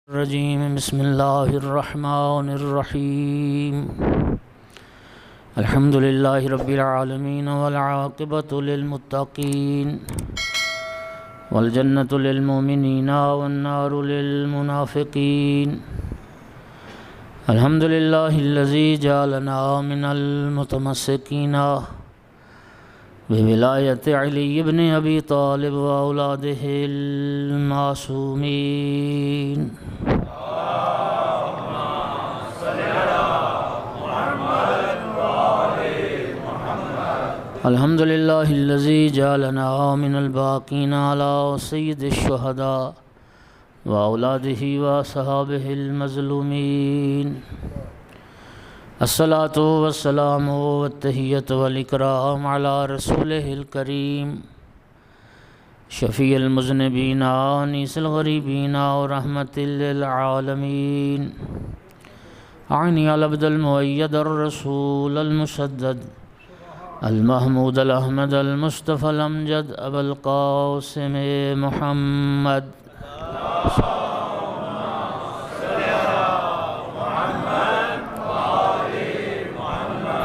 الرجیم بسم اللہ الرحمن الرحیم الحمد للہ رب العالمین والعاقبۃ للمتقین والجنۃ للمؤمنین والنار للمنافقین الحمد للہ الذی جعلنا من المتمسکین بولایت علی بن ابی طالب واولادہ المعصومین الحمد للہ الذی جعلنا من الباقین علی سید الشہداء واولادہ واصحابہ المظلومین الصلاۃ والسلام والتحیۃ والاکرام علی رسولہ الکریم شفیع المذنبین انیس الغریبین ورحمۃ للعالمین اعنی العبد المؤید الرسول المسدد المحمود الاحمد المصطفى الامجد ابا القاسم محمد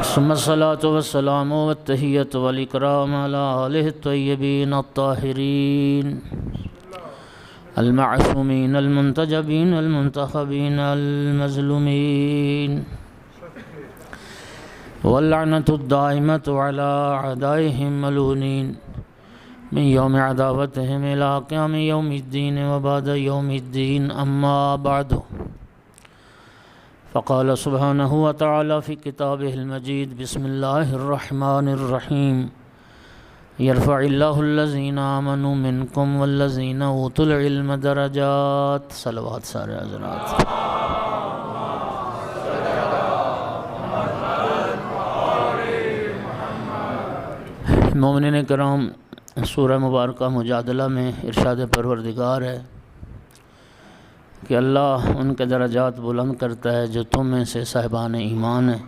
ثم الصلاة والسلام والتحیۃ والاکرام علی آلہ الطیبین الطاہرین المعصومین المنتجبین المنتخبین المظلومین واللعنۃ الدائمۃ علی اعدائہم ملعونین من یوم عداوتہم الی قیام یوم الدین وبعد یوم الدین اما بعد فقال سبحانہ وتعالی فی کتابہ المجید بسم اللہ الرحمن الرحیم یرفع اللہ الذین آمنوا منکم والذین اوتوا العلم درجات صلوات سارے حضرات مومنین کرام، سورہ مبارکہ مجادلہ میں ارشاد پروردگار ہے کہ اللہ ان کے درجات بلند کرتا ہے جو تم میں سے صاحبان ایمان ہیں،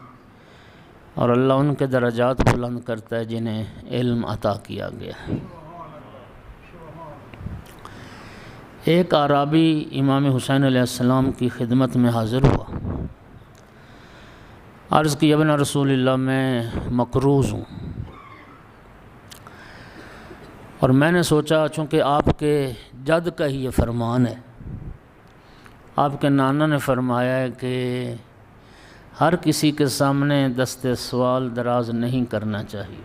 اور اللہ ان کے درجات بلند کرتا ہے جنہیں علم عطا کیا گیا ہے۔ ایک اعرابی امام حسین علیہ السلام کی خدمت میں حاضر ہوا، عرض کی ابن رسول اللہ میں مقروض ہوں، اور میں نے سوچا چونکہ آپ کے جد کا ہی یہ فرمان ہے، آپ کے نانا نے فرمایا ہے کہ ہر کسی کے سامنے دست سوال دراز نہیں کرنا چاہیے۔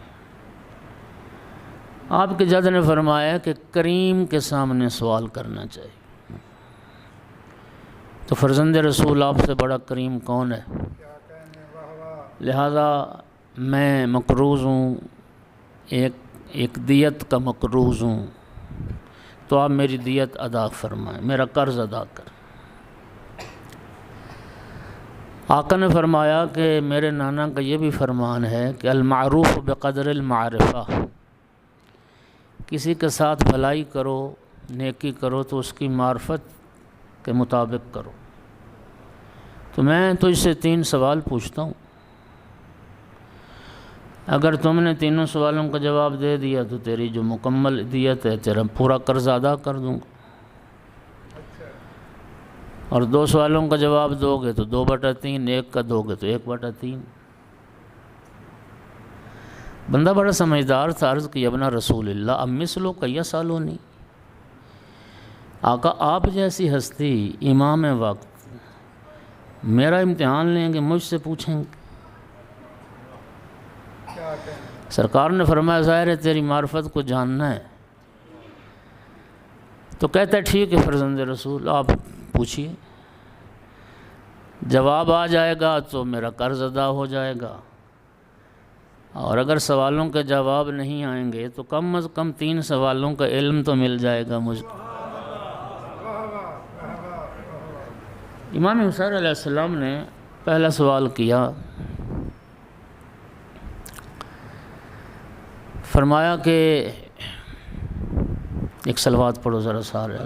آپ کے جد نے فرمایا کہ کریم کے سامنے سوال کرنا چاہیے، تو فرزند رسول آپ سے بڑا کریم کون ہے؟ لہذا میں مقروض ہوں، ایک دیت کا مقروض ہوں، تو آپ میری دیت ادا فرمائیں، میرا قرض ادا کریں۔ آقا نے فرمایا کہ میرے نانا کا یہ بھی فرمان ہے کہ المعروف بقدر المعرفہ، کسی کے ساتھ بھلائی کرو، نیکی کرو تو اس کی معرفت کے مطابق کرو۔ تو میں تجھ سے 3 سوال پوچھتا ہوں، اگر تم نے تینوں سوالوں کا جواب دے دیا تو تیری جو مکمل دیت ہے تیرا پورا قرض ادا کر دوں گا، اور 2 سوالوں کا جواب دو گے تو 2/3، 1 کا دو گے تو 1/3۔ بندہ بڑا سمجھدار تھا، عرض کی ابن رسول اللہ اب مثلو کیا سالونی، آقا آپ جیسی ہستی امام وقت میرا امتحان لیں گے، مجھ سے پوچھیں گے؟ سرکار نے فرمایا ظاہر ہے تیری معرفت کو جاننا ہے، تو کہتا ہے ٹھیک ہے فرزند رسول آپ پوچھیے، جواب آ جائے گا تو میرا قرض ادا ہو جائے گا، اور اگر سوالوں کے جواب نہیں آئیں گے تو کم از کم 3 سوالوں کا علم تو مل جائے گا مجھ کو۔ امام حسین علیہ السلام نے پہلا سوال کیا، فرمایا کہ ایک صلوات پڑھو ذرا سارے،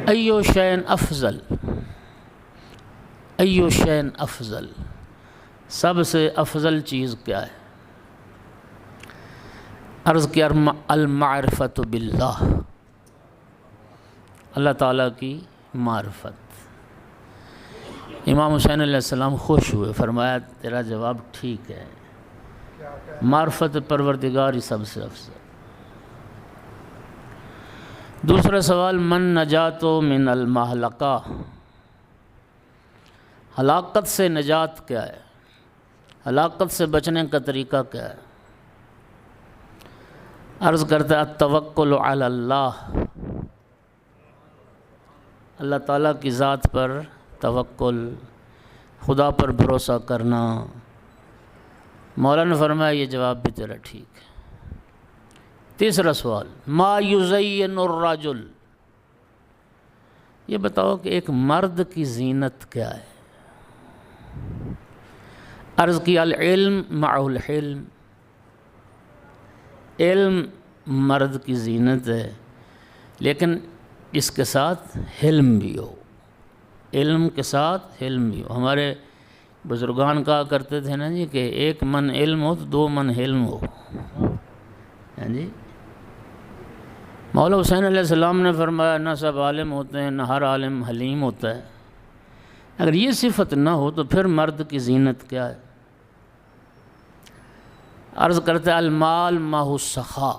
ایو شین افضل، ایو شین افضل، سب سے افضل چیز کیا ہے؟ عرض کیا المعرفت باللہ، اللہ تعالیٰ کی معرفت۔ امام حسین علیہ السلام خوش ہوئے، فرمایا تیرا جواب ٹھیک ہے، معرفت پروردگار ہی سب سے افضل۔ دوسرا سوال، من نجات من المہلکہ، ہلاکت سے نجات کیا ہے، ہلاکت سے بچنے کا طریقہ کیا ہے؟ عرض کرتا ہے التوکل علی اللہ، اللہ تعالیٰ کی ذات پر توکل، خدا پر بھروسہ کرنا۔ مولانا نے فرمایا یہ جواب بھی تیرا ٹھیک ہے۔ تیسرا سوال، ما یزین الرجل، یہ بتاؤ کہ ایک مرد کی زینت کیا ہے؟ عرض کیا العلم مع الحلم، علم مرد کی زینت ہے، لیکن اس کے ساتھ حلم بھی ہو، علم کے ساتھ حلم بھی ہو۔ ہمارے بزرگان کہا کرتے تھے نا جی کہ 1 من علم ہو تو 2 من حلم ہو، ہاں جی۔ مولا حسین علیہ السلام نے فرمایا نہ سب عالم ہوتے ہیں، نہ ہر عالم حلیم ہوتا ہے۔ اگر یہ صفت نہ ہو تو پھر مرد کی زینت کیا ہے؟ عرض کرتے المال ماہ السخا،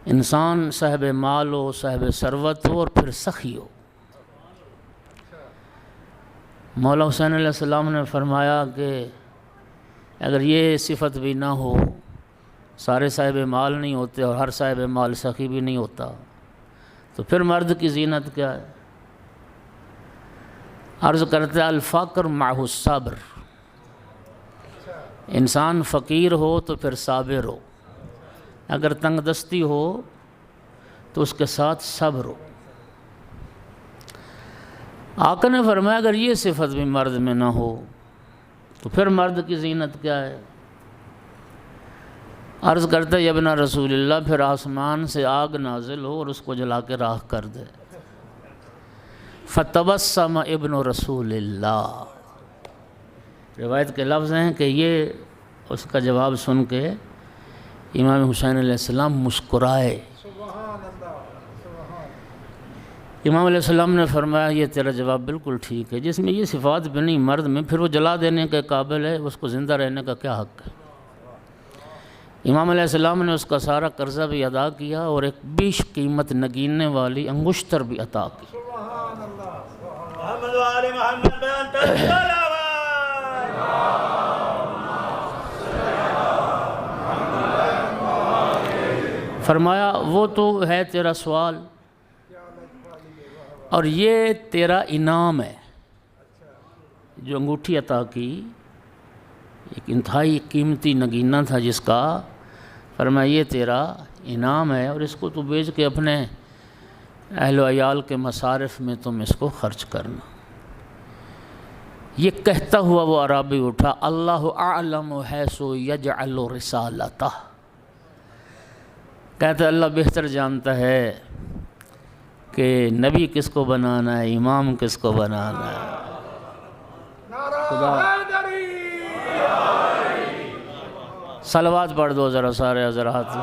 انسان صاحب مال ہو، صاحب ثروت ہو اور پھر سخی ہو۔ مولا حسین علیہ السلام نے فرمایا کہ اگر یہ صفت بھی نہ ہو، سارے صاحب مال نہیں ہوتے اور ہر صاحب مال سخی بھی نہیں ہوتا، تو پھر مرد کی زینت کیا ہے؟ عرض کرتے الفقر معہ الصبر، انسان فقیر ہو تو پھر صابر ہو، اگر تنگ دستی ہو تو اس کے ساتھ صبر ہو۔ آقا نے فرمایا اگر یہ صفت بھی مرد میں نہ ہو تو پھر مرد کی زینت کیا ہے؟ عرض کرتا ہے ابن رسول اللہ، پھر آسمان سے آگ نازل ہو اور اس کو جلا کے راکھ کر دے۔ فتبسم ابن رسول اللہ، روایت کے لفظ ہیں کہ یہ اس کا جواب سن کے امام حسین علیہ السلام مسکرائے۔ امام علیہ السلام نے فرمایا یہ تیرا جواب بالکل ٹھیک ہے، جس میں یہ صفات بھی نہیں مرد میں، پھر وہ جلا دینے کے قابل ہے، اس کو زندہ رہنے کا کیا حق ہے؟ امام علیہ السلام نے اس کا سارا قرضہ بھی ادا کیا اور ایک بیش قیمت نگیننے والی انگشتر بھی عطا کی۔ فرمایا وہ تو ہے تیرا سوال اور یہ تیرا انعام ہے، جو انگوٹھی عطا کی ایک انتہائی قیمتی نگینہ تھا جس کا، فرمایا یہ تیرا انعام ہے اور اس کو تو بیچ کے اپنے اہل و عیال کے مصارف میں تم اس کو خرچ کرنا۔ یہ کہتا ہوا وہ عرابی اٹھا، اللہ اعلم حیث یجعل رسالتہ، کہتا ہے اللہ بہتر جانتا ہے کہ نبی کس کو بنانا ہے، امام کس کو بنانا ہے۔ خدا صلوات پڑھ دو ذرا سارے حضرات۔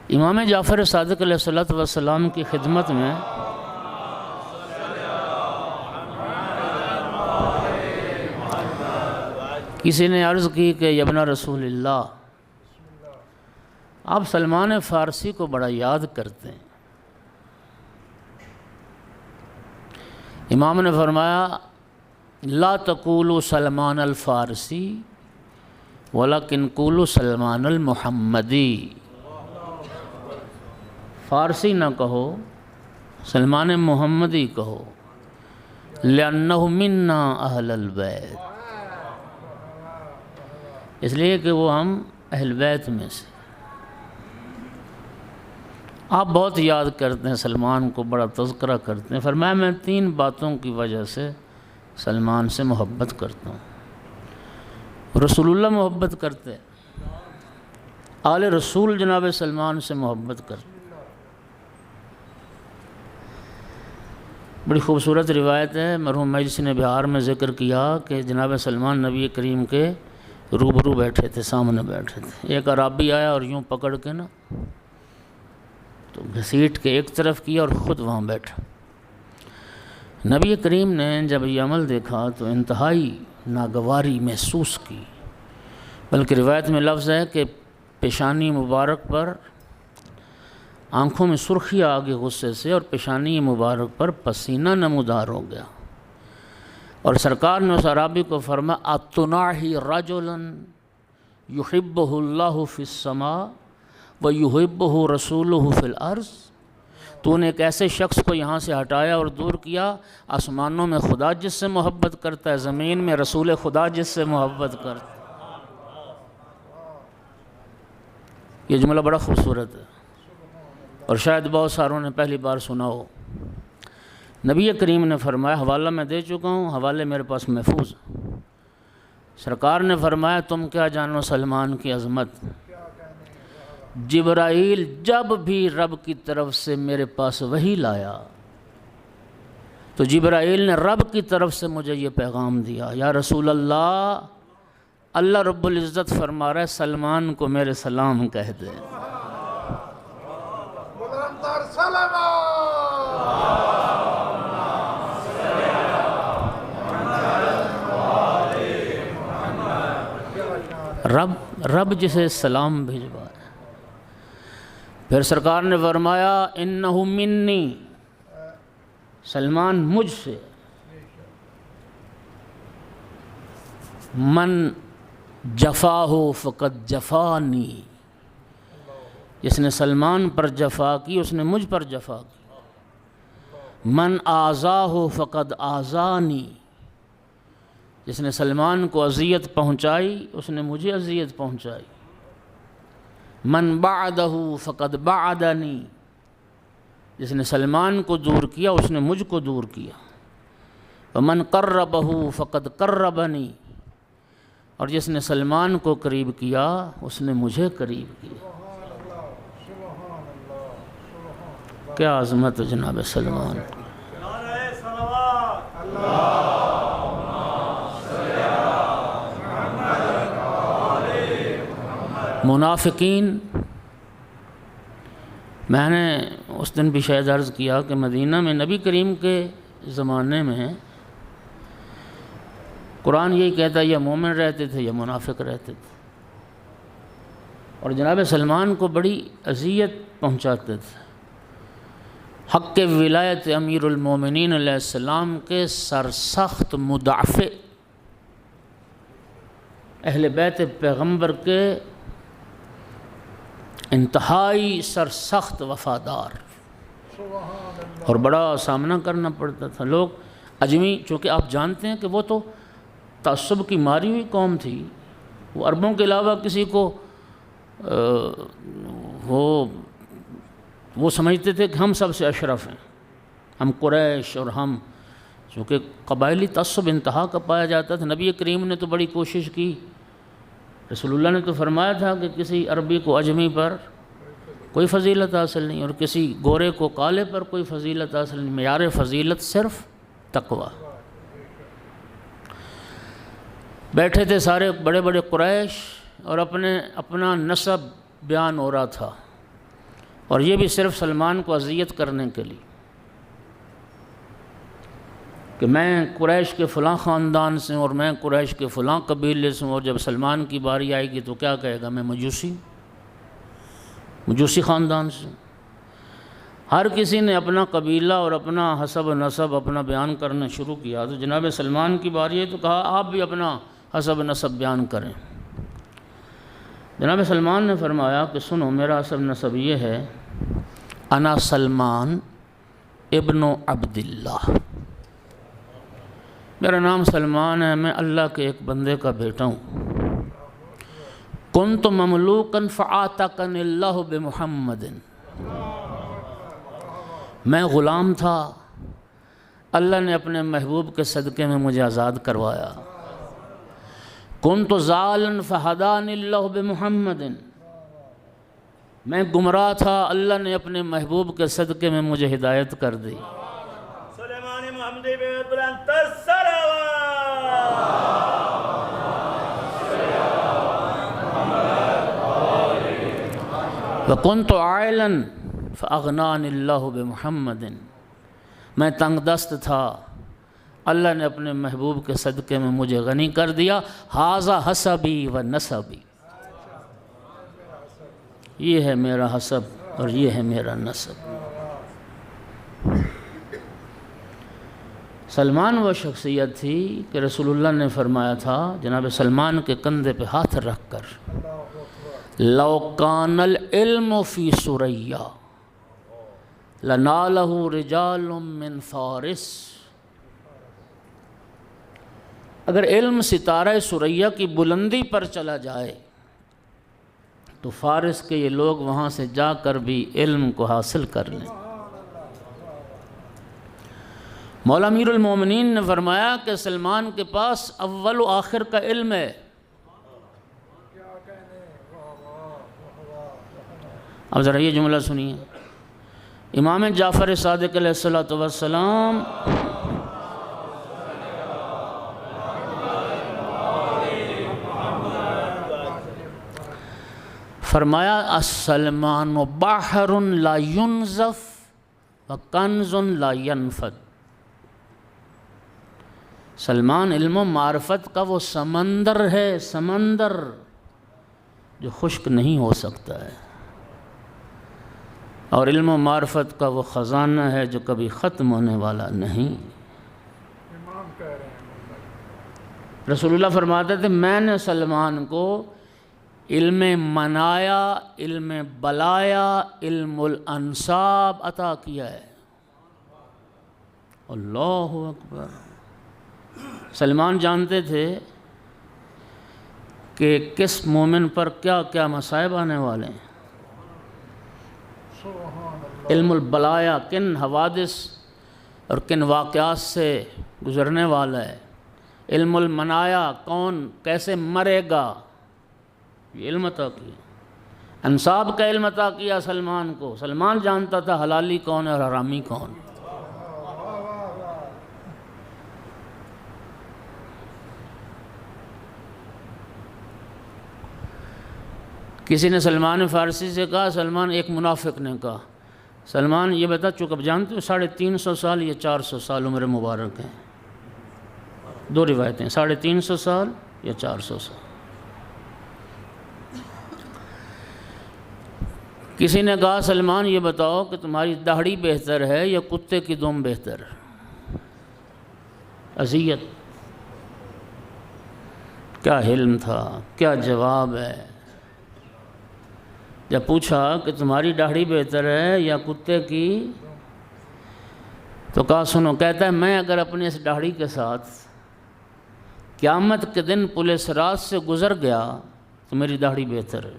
امام جعفر صادق علیہ السلام کی خدمت میں کسی نے عرض کی کہ ابن رسول اللہ، آپ سلمان فارسی کو بڑا یاد کرتے ہیں۔ امام نے فرمایا لا تقولوا سلمان الفارسی ولکن قولوا سلمان المحمدی، فارسی نہ کہو، سلمان محمدی کہو، لأنہ منا اہل البیت، اس لیے کہ وہ ہم اہل بیت میں سے۔ آپ بہت یاد کرتے ہیں سلمان کو، بڑا تذکرہ کرتے ہیں۔ فرمایا میں 3 باتوں کی وجہ سے سلمان سے محبت کرتا ہوں۔ رسول اللہ محبت کرتے، آل رسول جناب سلمان سے محبت کرتے۔ بڑی خوبصورت روایت ہے، مرحوم مجلس نے بہار میں ذکر کیا کہ جناب سلمان نبی کریم کے روبرو بیٹھے تھے، سامنے بیٹھے تھے، ایک عرابی آیا اور یوں پکڑ کے نا تو گھسیٹ کے ایک طرف کیا اور خود وہاں بیٹھا۔ نبی کریم نے جب یہ عمل دیکھا تو انتہائی ناگواری محسوس کی، بلکہ روایت میں لفظ ہے کہ پیشانی مبارک پر آنکھوں میں سرخی آ گئی غصے سے، اور پیشانی مبارک پر پسینہ نمودار ہو گیا، اور سرکار نے اس عرابی کو فرمایا اتناہی رجلا یحبہ اللہ فی السماء ویحبہ رسولہ فی الارض، تو نے ایک ایسے شخص کو یہاں سے ہٹایا اور دور کیا، آسمانوں میں خدا جس سے محبت کرتا ہے، زمین میں رسول خدا جس سے محبت کرتا ہے۔ یہ جملہ بڑا خوبصورت ہے اور شاید بہت ساروں نے پہلی بار سنا ہو۔ نبی کریم نے فرمایا، حوالہ میں دے چکا ہوں، حوالے میرے پاس محفوظ ہیں۔ سرکار نے فرمایا تم کیا جانو سلمان کی عظمت، جبرائیل جب بھی رب کی طرف سے میرے پاس وحی لایا تو جبرائیل نے رب کی طرف سے مجھے یہ پیغام دیا، یا رسول اللہ، اللہ رب العزت فرما رہا ہے سلمان کو میرے سلام کہہ دے۔ رب جسے سلام بھیجوا ہے۔ پھر سرکار نے فرمایا انہ منی، سلمان مجھ سے، من جفاہ فقد جفانی، جس نے سلمان پر جفا کی اس نے مجھ پر جفا کی، من آذاہ فقد آذانی، جس نے سلمان کو اذیت پہنچائی اس نے مجھے اذیت پہنچائی، من بعدہ فقد بعدنی، جس نے سلمان کو دور کیا اس نے مجھ کو دور کیا، ومن قربہ فقد قربنی، اور جس نے سلمان کو قریب کیا اس نے مجھے قریب کیا۔ کیا عظمت ہے جناب سلمان۔ منافقین، میں نے اس دن بھی شاید عرض کیا کہ مدینہ میں نبی کریم کے زمانے میں قرآن یہی کہتا ہے یا مومن رہتے تھے یا منافق رہتے تھے، اور جناب سلمان کو بڑی اذیت پہنچاتے تھے۔ حق کے ولایت امیر المومنین علیہ السلام کے سرسخت مدافع، اہل بیت پیغمبر کے انتہائی سرسخت وفادار، اور بڑا سامنا کرنا پڑتا تھا۔ لوگ اجمی، چونکہ آپ جانتے ہیں کہ وہ تو تعصب کی ماری ہوئی قوم تھی، وہ عربوں کے علاوہ کسی کو وہ سمجھتے تھے کہ ہم سب سے اشرف ہیں، ہم قریش، اور ہم، چونکہ قبائلی تعصب انتہا کا پایا جاتا تھا۔ نبی کریم نے تو بڑی کوشش کی، رسول اللہ نے تو فرمایا تھا کہ کسی عربی کو اجمی پر کوئی فضیلت حاصل نہیں، اور کسی گورے کو کالے پر کوئی فضیلت حاصل نہیں، معیار فضیلت صرف تقوی۔ بیٹھے تھے سارے بڑے بڑے قریش، اور اپنا نسب بیان ہو رہا تھا، اور یہ بھی صرف سلمان کو اذیت کرنے کے لیے کہ میں قریش کے فلاں خاندان سے ہوں، اور میں قریش کے فلاں قبیلے سے ہوں، اور جب سلمان کی باری آئے گی تو کیا کہے گا، میں مجوسی خاندان سے ہوں۔ ہر کسی نے اپنا قبیلہ اور اپنا حسب و نسب اپنا بیان کرنا شروع کیا، تو جناب سلمان کی باری ہے تو کہا آپ بھی اپنا حسب و نسب بیان کریں۔ جناب سلمان نے فرمایا کہ سنو، میرا حسب نسب یہ ہے، انا سلمان ابن عبداللہ، میرا نام سلمان ہے، میں اللہ کے ایک بندے کا بیٹا ہوں۔ کنت مملوکا فعاتقنی اللہ بمحمد، میں غلام تھا، اللہ نے اپنے محبوب کے صدقے میں مجھے آزاد کروایا۔ کنت ضالا فہدانی اللہ بمحمد، میں گمراہ تھا، اللہ نے اپنے محبوب کے صدقے میں مجھے ہدایت کر دی۔ قہرمان محمدی بے بلند تر صلوات وَكُنْتُ عَائِلًا فَأَغْنَانِ اللَّهُ بِمُحَمَّدٍ، میں تنگ دست تھا، اللہ نے اپنے محبوب کے صدقے میں مجھے غنی کر دیا۔ ھذا حسبی و نسبی، یہ ہے میرا حسب اور یہ ہے میرا نسب۔ سلمان وہ شخصیت تھی کہ رسول اللہ نے فرمایا تھا جناب سلمان کے کندھے پہ ہاتھ رکھ کر، لو کان العلم فی سریا لنالہ رجال من فارس، اگر علم ستارہ سریا کی بلندی پر چلا جائے تو فارس کے یہ لوگ وہاں سے جا کر بھی علم کو حاصل کر لیں۔ مولا امیر المومنین نے فرمایا کہ سلمان کے پاس اول و آخر کا علم ہے۔ اب ذرا یہ جملہ سنیے، امام جعفر صادق علیہ السلام فرمایا السلمان بحر لا ينزف وکنز لا ينفد، سلمان علم و معرفت کا وہ سمندر ہے، سمندر جو خشک نہیں ہو سکتا ہے، اور علم و معرفت کا وہ خزانہ ہے جو کبھی ختم ہونے والا نہیں۔ رسول اللہ فرماتے تھے میں نے سلمان کو علم منایا، علم بلایا، علم الانساب عطا کیا ہے۔ اللہ اکبر۔ سلمان جانتے تھے کہ کس مومن پر کیا کیا مصائب آنے والے ہیں۔ علم البلایا کن حوادث اور کن واقعات سے گزرنے والا ہے، علم المنایا کون کیسے مرے گا، یہ علم عطا کیا۔ انصاب کا علم عطا کیا سلمان کو، سلمان جانتا تھا حلالی کون ہے اور حرامی کون۔ کسی نے سلمان فارسی سے کہا، سلمان ایک منافق نے کہا، سلمان یہ بتا چونکہ اب جانتے ہو 350 سال یا 400 سال عمر مبارک ہیں، دو روایتیں 350 سال یا 400 سال۔ کسی نے کہا سلمان یہ بتاؤ کہ تمہاری داڑھی بہتر ہے یا کتے کی دم بہتر؟ اذیت، کیا علم تھا، کیا جواب ہے۔ جب پوچھا کہ تمہاری داڑھی بہتر ہے یا کتے کی، تو کہا سنو، کہتا ہے میں اگر اپنے اس داڑھی کے ساتھ قیامت کے دن پولیس رات سے گزر گیا تو میری داڑھی بہتر ہے،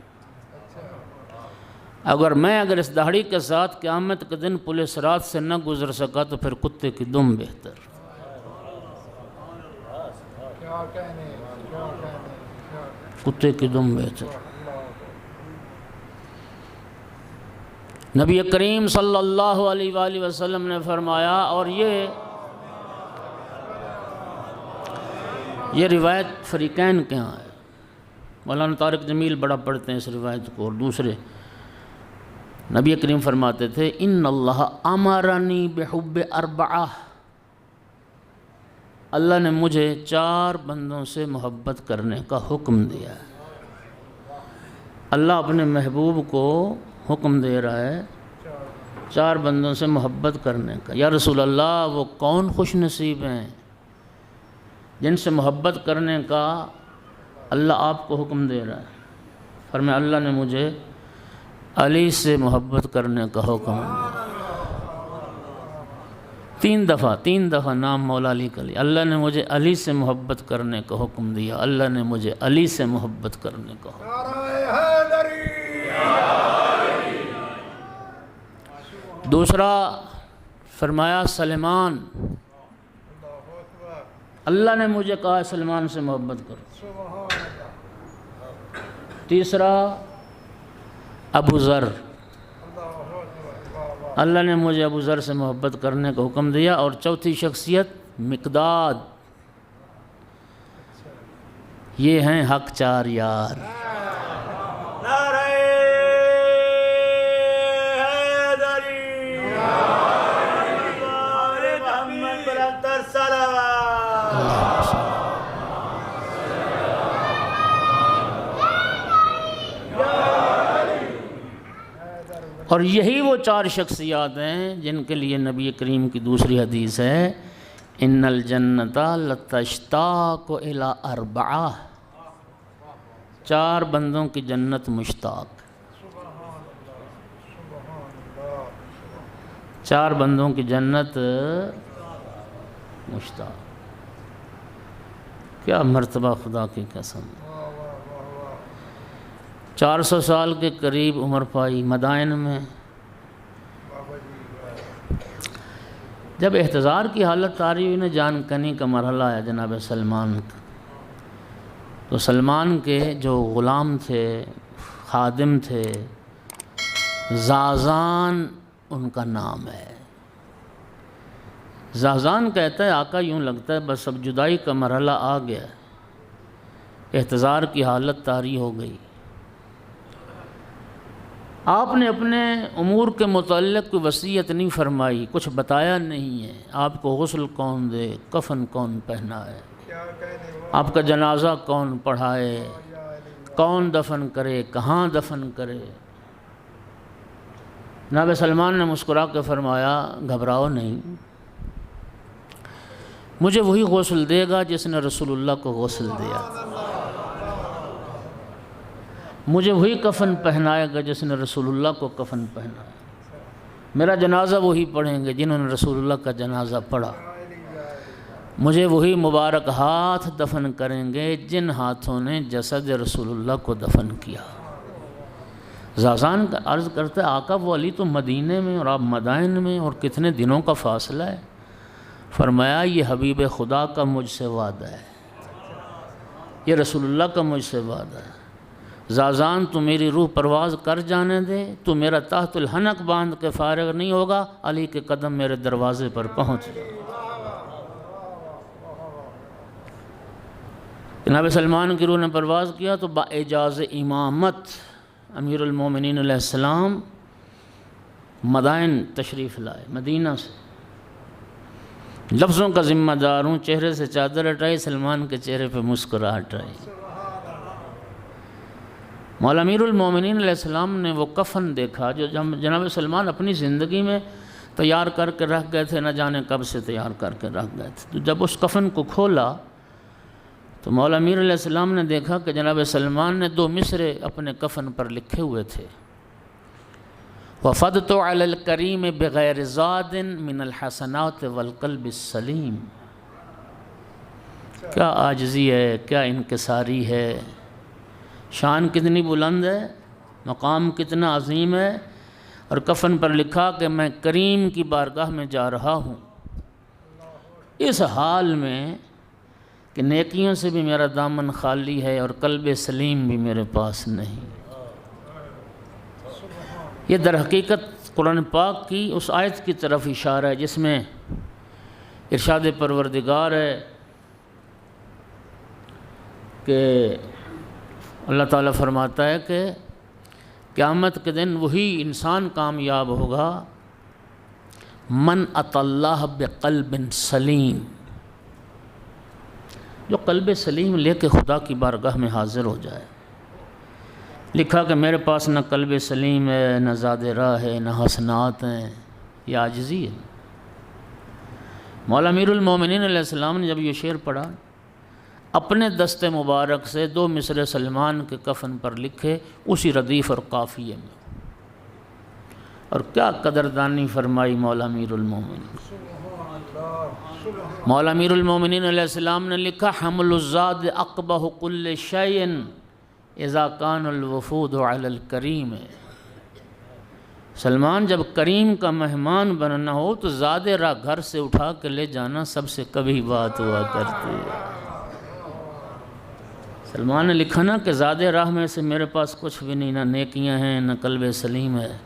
اگر اس داڑھی کے ساتھ قیامت کے دن پولیس رات سے نہ گزر سکا تو پھر کتے کی دم بہتر۔ کتے کی دم بہتر۔ نبی کریم صلی اللہ علیہ وآلہ وسلم نے فرمایا، اور یہ روایت فریقین کے ہاں ہے، مولانا طارق جمیل بڑا پڑھتے ہیں اس روایت کو، اور دوسرے نبی کریم فرماتے تھے ان اللہ امرنی بحب اربعہ، اللہ نے مجھے 4 بندوں سے محبت کرنے کا حکم دیا ہے۔ اللہ اپنے محبوب کو حکم دے رہا ہے 4 بندوں سے محبت کرنے کا۔ یا رسول اللہ وہ کون خوش نصیب ہیں جن سے محبت کرنے کا اللہ آپ کو حکم دے رہا ہے؟ فرمایا اللہ نے مجھے علی سے محبت کرنے کا حکم دیا۔ 3 دفعہ نام مولا علی کا لیا، اللہ نے مجھے علی سے محبت کرنے کا حکم دیا، اللہ نے مجھے علی سے محبت کرنے کا حکم دیا۔ دوسرا فرمایا سلمان، اللہ نے مجھے کہا سلمان سے محبت کرو۔ تیسرا ابو ذر، اللہ نے مجھے ابو ذر سے محبت کرنے کا حکم دیا۔ اور چوتھی شخصیت مقداد، یہ ہیں حق چار یار۔ نعرہ حیدری، محمد بلندر صلوات۔ اور یہی وہ چار شخصیات ہیں جن کے لیے نبی کریم کی دوسری حدیث ہے، ان الجنت لتشتاق الی اربعہ، چار بندوں کی جنت مشتاق، چار بندوں کی جنت مشتاق۔ کیا مرتبہ خدا کی قسم! 400 سال کے قریب عمر پائی مدائن میں۔ جب احتضار کی حالت طاری ہوئی نا، جان کنی کا مرحلہ آیا جناب سلمان کا، تو سلمان کے جو غلام تھے، خادم تھے، زازان ان کا نام ہے۔ زازان کہتا ہے آقا یوں لگتا ہے بس اب جدائی کا مرحلہ آ گیا، احتضار کی حالت طاری ہو گئی۔ آپ نے اپنے امور کے متعلق کوئی وصیت نہیں فرمائی، کچھ بتایا نہیں ہے، آپ کو غسل کون دے، کفن کون پہنائے، آپ کا جنازہ کون پڑھائے، کون دفن کرے، کہاں دفن کرے۔ جناب سلمان نے مسکرا کے فرمایا گھبراؤ نہیں، مجھے وہی غسل دے گا جس نے رسول اللہ کو غسل دیا، مجھے وہی کفن پہنائے گا جس نے رسول اللہ کو کفن پہنایا، میرا جنازہ وہی پڑھیں گے جنہوں نے رسول اللہ کا جنازہ پڑھا، مجھے وہی مبارک ہاتھ دفن کریں گے جن ہاتھوں نے جسد رسول اللہ کو دفن کیا۔ زازان کا عرض کرتا ہے آقا وہ علی تو مدینے میں اور آپ مدائن میں، اور کتنے دنوں کا فاصلہ ہے؟ فرمایا یہ حبیب خدا کا مجھ سے وعدہ ہے، یہ رسول اللہ کا مجھ سے وعدہ ہے۔ زازان تو میری روح پرواز کر جانے دے، تو میرا تحت الحنک باندھ کے فارغ نہیں ہوگا، علی کے قدم میرے دروازے پر پہنچ جائے۔ جناب سلمان کی روح نے پرواز کیا تو باعجاز امامت امیر المومنین علیہ السلام مدائن تشریف لائے، مدینہ سے۔ لفظوں کا ذمہ دار ہوں، چہرے سے چادر ہٹائی، سلمان کے چہرے پہ مسکراہٹ آئی۔ مولا امیر المومنین علیہ السلام نے وہ کفن دیکھا جو جناب سلمان اپنی زندگی میں تیار کر کے رکھ گئے تھے، نہ جانے کب سے تیار کر کے رکھ گئے تھے۔ تو جب اس کفن کو کھولا تو مولا امیر علیہ السلام نے دیکھا کہ جناب سلمان نے 2 مصرے اپنے کفن پر لکھے ہوئے تھے، وَفَدْتُ عَلَى الْكَرِيمِ بِغَيْرِ زَادٍ مِنَ الْحَسَنَاتِ وَالْقَلْبِ السَّلِيمِ۔ کیا عاجزی ہے، کیا انکساری ہے، شان کتنی بلند ہے، مقام کتنا عظیم ہے، اور کفن پر لکھا کہ میں کریم کی بارگاہ میں جا رہا ہوں، اس حال میں کہ نیکیوں سے بھی میرا دامن خالی ہے اور قلب سلیم بھی میرے پاس نہیں۔ یہ در حقیقت قرآن پاک کی اس آیت کی طرف اشارہ ہے جس میں ارشاد پروردگار ہے کہ اللہ تعالیٰ فرماتا ہے کہ قیامت کے دن وہی انسان کامیاب ہوگا من اتی اللہ بقلب سلیم، جو قلب سلیم لے کے خدا کی بارگاہ میں حاضر ہو جائے۔ لکھا کہ میرے پاس نہ قلب سلیم ہے، نہ زاد راہ ہے، نہ حسنات ہیں، یہ عاجزی ہے۔ مولا امیر المومنین علیہ السلام نے جب یہ شعر پڑھا، اپنے دست مبارک سے 2 مصرے سلمان کے کفن پر لکھے، اسی ردیف اور قافیے میں، اور کیا قدردانی فرمائی مولا امیر المومنین۔ مولا امیر المومنین علیہ السلام نے لکھا حمل الزاد اقبح کل شیء اذا کان الوفود علی الکریم۔ سلمان جب کریم کا مہمان بننا ہو تو زاد راہ گھر سے اٹھا کے لے جانا سب سے کبھی بات ہوا کرتی ہے۔ سلمان نے لکھا نا کہ زاد راہ میں سے میرے پاس کچھ بھی نہیں، نہ نیکیاں ہیں نہ قلب سلیم ہے،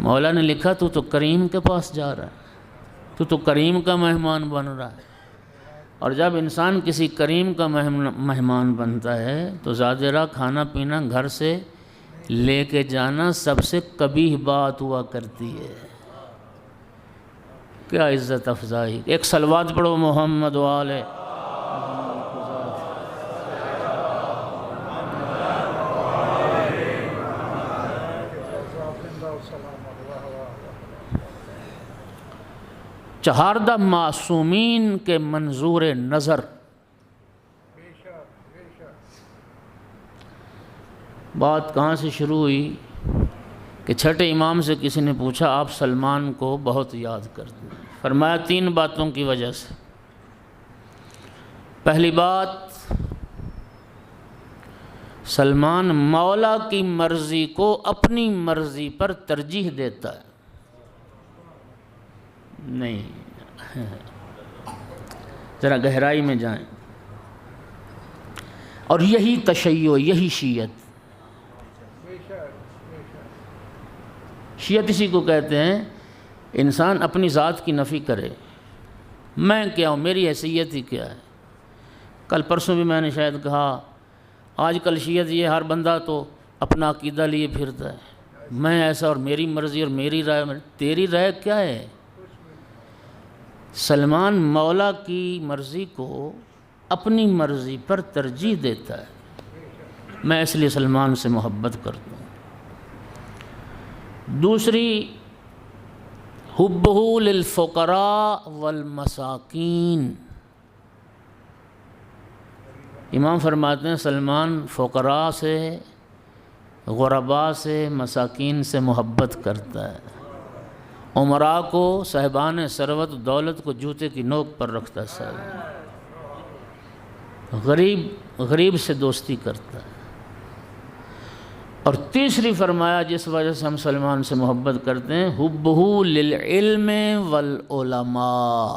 مولا نے لکھا تو کریم کے پاس جا رہا ہے، تو کریم کا مہمان بن رہا ہے۔ اور جب انسان کسی کریم کا مہمان بنتا ہے تو زیادہ راہ کھانا پینا گھر سے لے کے جانا سب سے قبیح بات ہوا کرتی ہے۔ کیا عزت افزائی! ایک صلوات پڑھو محمد والے۔ چہاردہ معصومین کے منظور نظر۔ بات کہاں سے شروع ہوئی کہ چھٹے امام سے کسی نے پوچھا آپ سلمان کو بہت یاد کرتے ہیں؟ فرمایا 3 باتوں کی وجہ سے۔ پہلی بات، سلمان مولا کی مرضی کو اپنی مرضی پر ترجیح دیتا ہے۔ نہیں، ذرا گہرائی میں جائیں۔ اور یہی تشیع، یہی شیعت۔ شیعت اسی کو کہتے ہیں انسان اپنی ذات کی نفی کرے، میں کیا ہوں، میری حیثیت ہی کیا ہے۔ کل پرسوں بھی میں نے شاید کہا آج کل شیعت یہ ہر بندہ تو اپنا عقیدہ لیے پھرتا ہے، میں ایسا اور میری مرضی اور میری رائے۔ تیری رائے کیا ہے؟ سلمان مولا کی مرضی کو اپنی مرضی پر ترجیح دیتا ہے، میں اس لیے سلمان سے محبت کرتا ہوں۔ دوسری، حبہ للفقراء والمساکین۔ امام فرماتے ہیں سلمان فقراء سے، غرباء سے، مساکین سے محبت کرتا ہے۔ عمراء کو، صاحبان ثروت دولت کو جوتے کی نوک پر رکھتا ہے، غریب سے دوستی کرتا ہے۔ اور تیسری فرمایا جس وجہ سے ہم سلمان سے محبت کرتے ہیں، حبہ للعلم والعلماء۔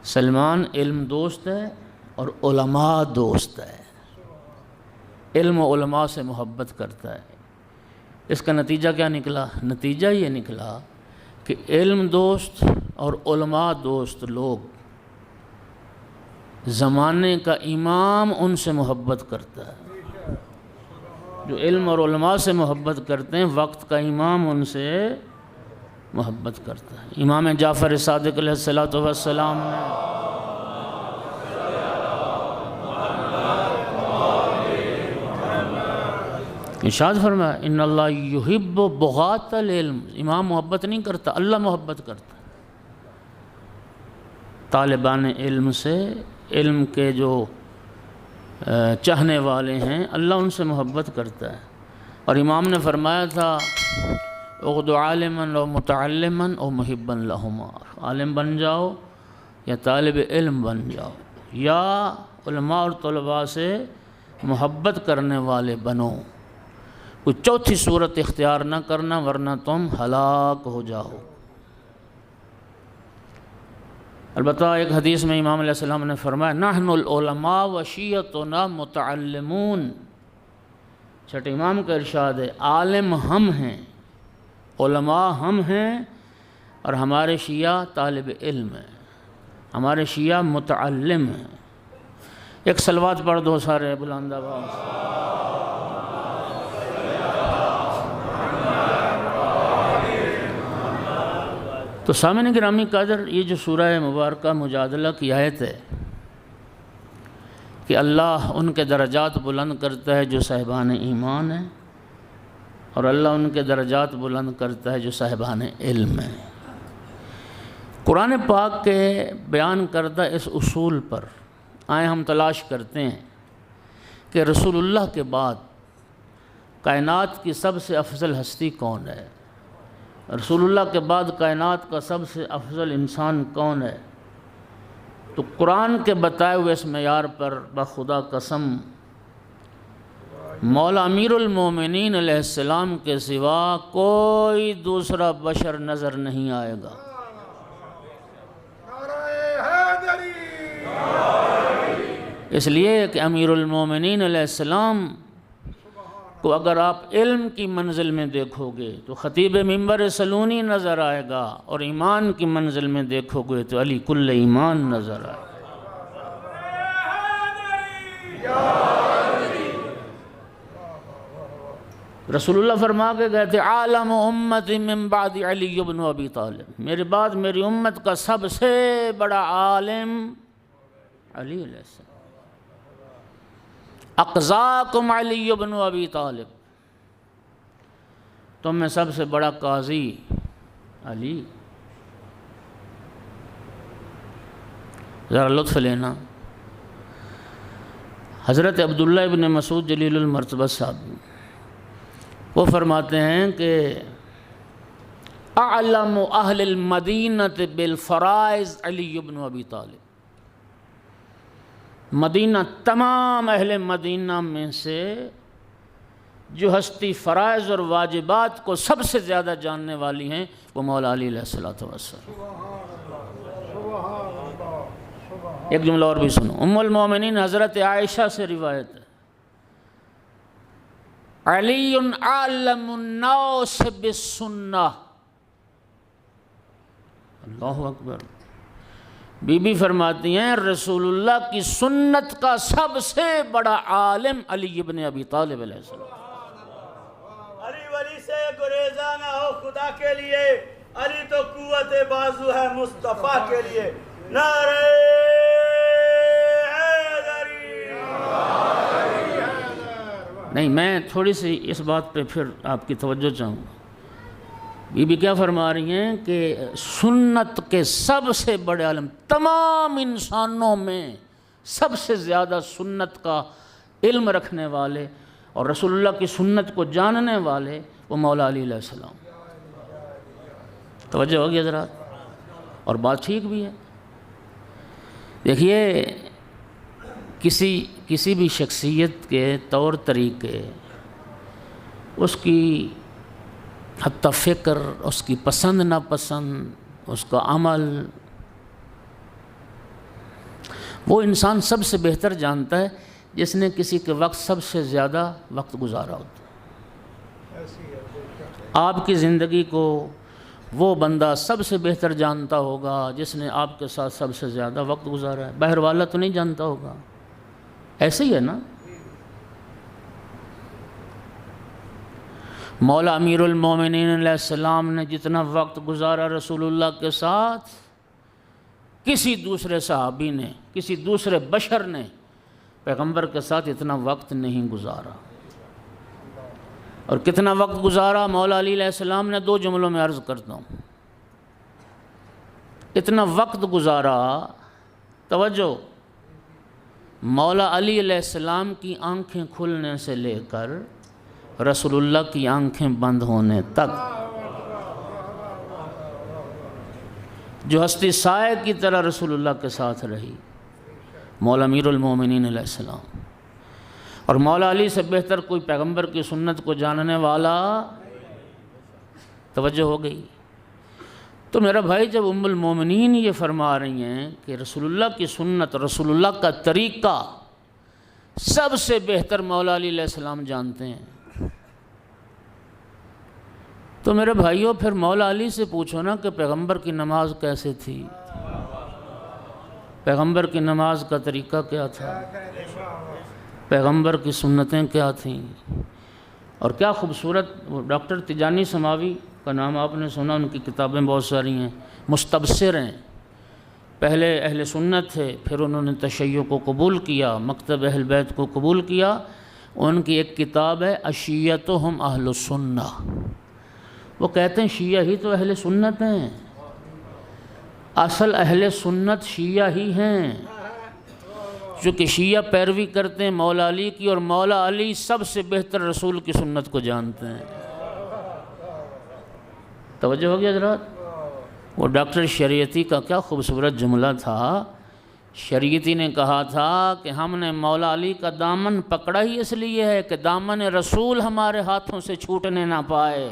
سلمان علم دوست ہے اور علماء دوست ہے، علم و علماء سے محبت کرتا ہے۔ اس کا نتیجہ کیا نکلا؟ نتیجہ یہ نکلا کہ علم دوست اور علماء دوست لوگ، زمانے کا امام ان سے محبت کرتا ہے۔ جو علم اور علماء سے محبت کرتے ہیں، وقت کا امام ان سے محبت کرتا ہے۔ امام جعفر صادق علیہ السلام نے ارشاد فرمایا ان اللہ یحب بغاة العلم۔ امام محبت نہیں کرتا، اللہ محبت کرتا ہے۔ طالبان علم سے، علم کے جو چاہنے والے ہیں، اللہ ان سے محبت کرتا ہے۔ اور امام نے فرمایا تھا اغد عالما و متعلما او محبا لہما، عالم بن جاؤ یا طالب علم بن جاؤ، یا علماء اور طلباء سے محبت کرنے والے بنو، کوئی چوتھی صورت اختیار نہ کرنا ورنہ تم ہلاک ہو جاؤ۔ البتہ ایک حدیث میں امام علیہ السلام نے فرمایا نحن العلماء و شیعتنا متعلمون۔ چھٹے امام کا ارشاد ہے عالم ہم ہیں، علماء ہم ہیں، اور ہمارے شیعہ طالب علم ہیں، ہمارے شیعہ متعلم ہیں۔ ایک صلوات پڑھ دو سارے بلند آواز۔ تو سامعین گرامی قدر، یہ جو سورہ مبارکہ مجادلہ کی آیت ہے کہ اللہ ان کے درجات بلند کرتا ہے جو صاحبان ایمان ہیں، اور اللہ ان کے درجات بلند کرتا ہے جو صاحبان علم ہیں۔ قرآن پاک کے بیان کردہ اس اصول پر آئیں ہم تلاش کرتے ہیں کہ رسول اللہ کے بعد کائنات کی سب سے افضل ہستی کون ہے؟ رسول اللہ کے بعد کائنات کا سب سے افضل انسان کون ہے؟ تو قرآن کے بتائے ہوئے اس معیار پر بخدا قسم مولا امیر المومنین علیہ السلام کے سوا کوئی دوسرا بشر نظر نہیں آئے گا۔ اس لیے کہ امیر المومنین علیہ السلام کو اگر آپ علم کی منزل میں دیکھو گے تو خطیب منبر سلونی نظر آئے گا، اور ایمان کی منزل میں دیکھو گے تو علی کل ایمان نظر آئے گا۔ رسول اللہ فرما کے گئے تھے عالم امت من بعد علی بن ابی طالب، میرے بعد میری امت کا سب سے بڑا عالم علی علیہ السلام۔ اقضاکم علی بن ابی طالب، تم میں سب سے بڑا قاضی علی۔ ذرا لطف لینا، حضرت عبداللہ ابن مسعود جلیل المرتبہ صاحب وہ فرماتے ہیں کہ اعلم اہل المدینہ بالفرائض علی بن ابی طالب، مدینہ تمام اہل مدینہ میں سے جو ہستی فرائض اور واجبات کو سب سے زیادہ جاننے والی ہیں وہ مولا علی علیہ السلام۔ ایک جملہ اور بھی سنو، ام المومنین حضرت عائشہ سے روایت ہے، علی عالم الناس بالسنہ۔ اللہ اکبر۔ بی بی فرماتی ہیں رسول اللہ کی سنت کا سب سے بڑا عالم علی ابن ابی طالب علیہ السلام۔ علی ولی سے گریزاں نہ ہو خدا کے لیے، علی تو قوت بازو ہے مصطفیٰ کے لیے۔ نعرہ حیدری۔ نہیں، میں تھوڑی سی اس بات پہ پھر آپ کی توجہ چاہوں گا۔ بی بی کیا فرما رہی ہیں کہ سنت کے سب سے بڑے عالم، تمام انسانوں میں سب سے زیادہ سنت کا علم رکھنے والے اور رسول اللہ کی سنت کو جاننے والے وہ مولا علی علیہ السلام۔ توجہ ہوگی حضرات، اور بات ٹھیک بھی ہے۔ دیکھیے، کسی بھی شخصیت کے طور طریقے، اس کی حتی فکر، اس کی پسند ناپسند، اس کا عمل، وہ انسان سب سے بہتر جانتا ہے جس نے کسی کے وقت سب سے زیادہ وقت گزارا ہوتا ہے۔ آپ کی زندگی کو وہ بندہ سب سے بہتر جانتا ہوگا جس نے آپ کے ساتھ سب سے زیادہ وقت گزارا ہے، باہر والا تو نہیں جانتا ہوگا۔ ایسے ہی ہے نا؟ مولا امیر المومنین علیہ السلام نے جتنا وقت گزارا رسول اللہ کے ساتھ، کسی دوسرے صحابی نے، کسی دوسرے بشر نے پیغمبر کے ساتھ اتنا وقت نہیں گزارا۔ اور کتنا وقت گزارا مولا علی علیہ السلام نے؟ 2 جملوں میں عرض کرتا ہوں۔ اتنا وقت گزارا، توجہ، مولا علی علیہ السلام کی آنکھیں کھلنے سے لے کر رسول اللہ کی آنکھیں بند ہونے تک، جو ہستی سائے کی طرح رسول اللہ کے ساتھ رہی، مولا امیر المومنین علیہ السلام۔ اور مولا علی سے بہتر کوئی پیغمبر کی سنت کو جاننے والا، توجہ ہو گئی۔ تو میرا بھائی، جب ام المومنین یہ فرما رہی ہیں کہ رسول اللہ کی سنت، رسول اللہ کا طریقہ سب سے بہتر مولا علی علیہ السلام جانتے ہیں، تو میرے بھائیوں پھر مولا علی سے پوچھو نا کہ پیغمبر کی نماز کیسے تھی، پیغمبر کی نماز کا طریقہ کیا تھا، پیغمبر کی سنتیں کیا تھیں۔ اور کیا خوبصورت، ڈاکٹر تجانی سماوی کا نام آپ نے سنا، ان کی کتابیں بہت ساری ہیں، مستبصر ہیں، پہلے اہل سنت تھے، پھر انہوں نے تشیع کو قبول کیا، مکتب اہل بیت کو قبول کیا۔ ان کی ایک کتاب ہے اشیعتہم اہل السنہ، وہ کہتے ہیں شیعہ ہی تو اہل سنت ہیں، اصل اہل سنت شیعہ ہی ہیں، چونکہ شیعہ پیروی کرتے ہیں مولا علی کی، اور مولا علی سب سے بہتر رسول کی سنت کو جانتے ہیں۔ توجہ ہو گیا حضرات؟ وہ ڈاکٹر شریعتی کا کیا خوبصورت جملہ تھا۔ شریعتی نے کہا تھا کہ ہم نے مولا علی کا دامن پکڑا ہی اس لیے ہے کہ دامن رسول ہمارے ہاتھوں سے چھوٹنے نہ پائے۔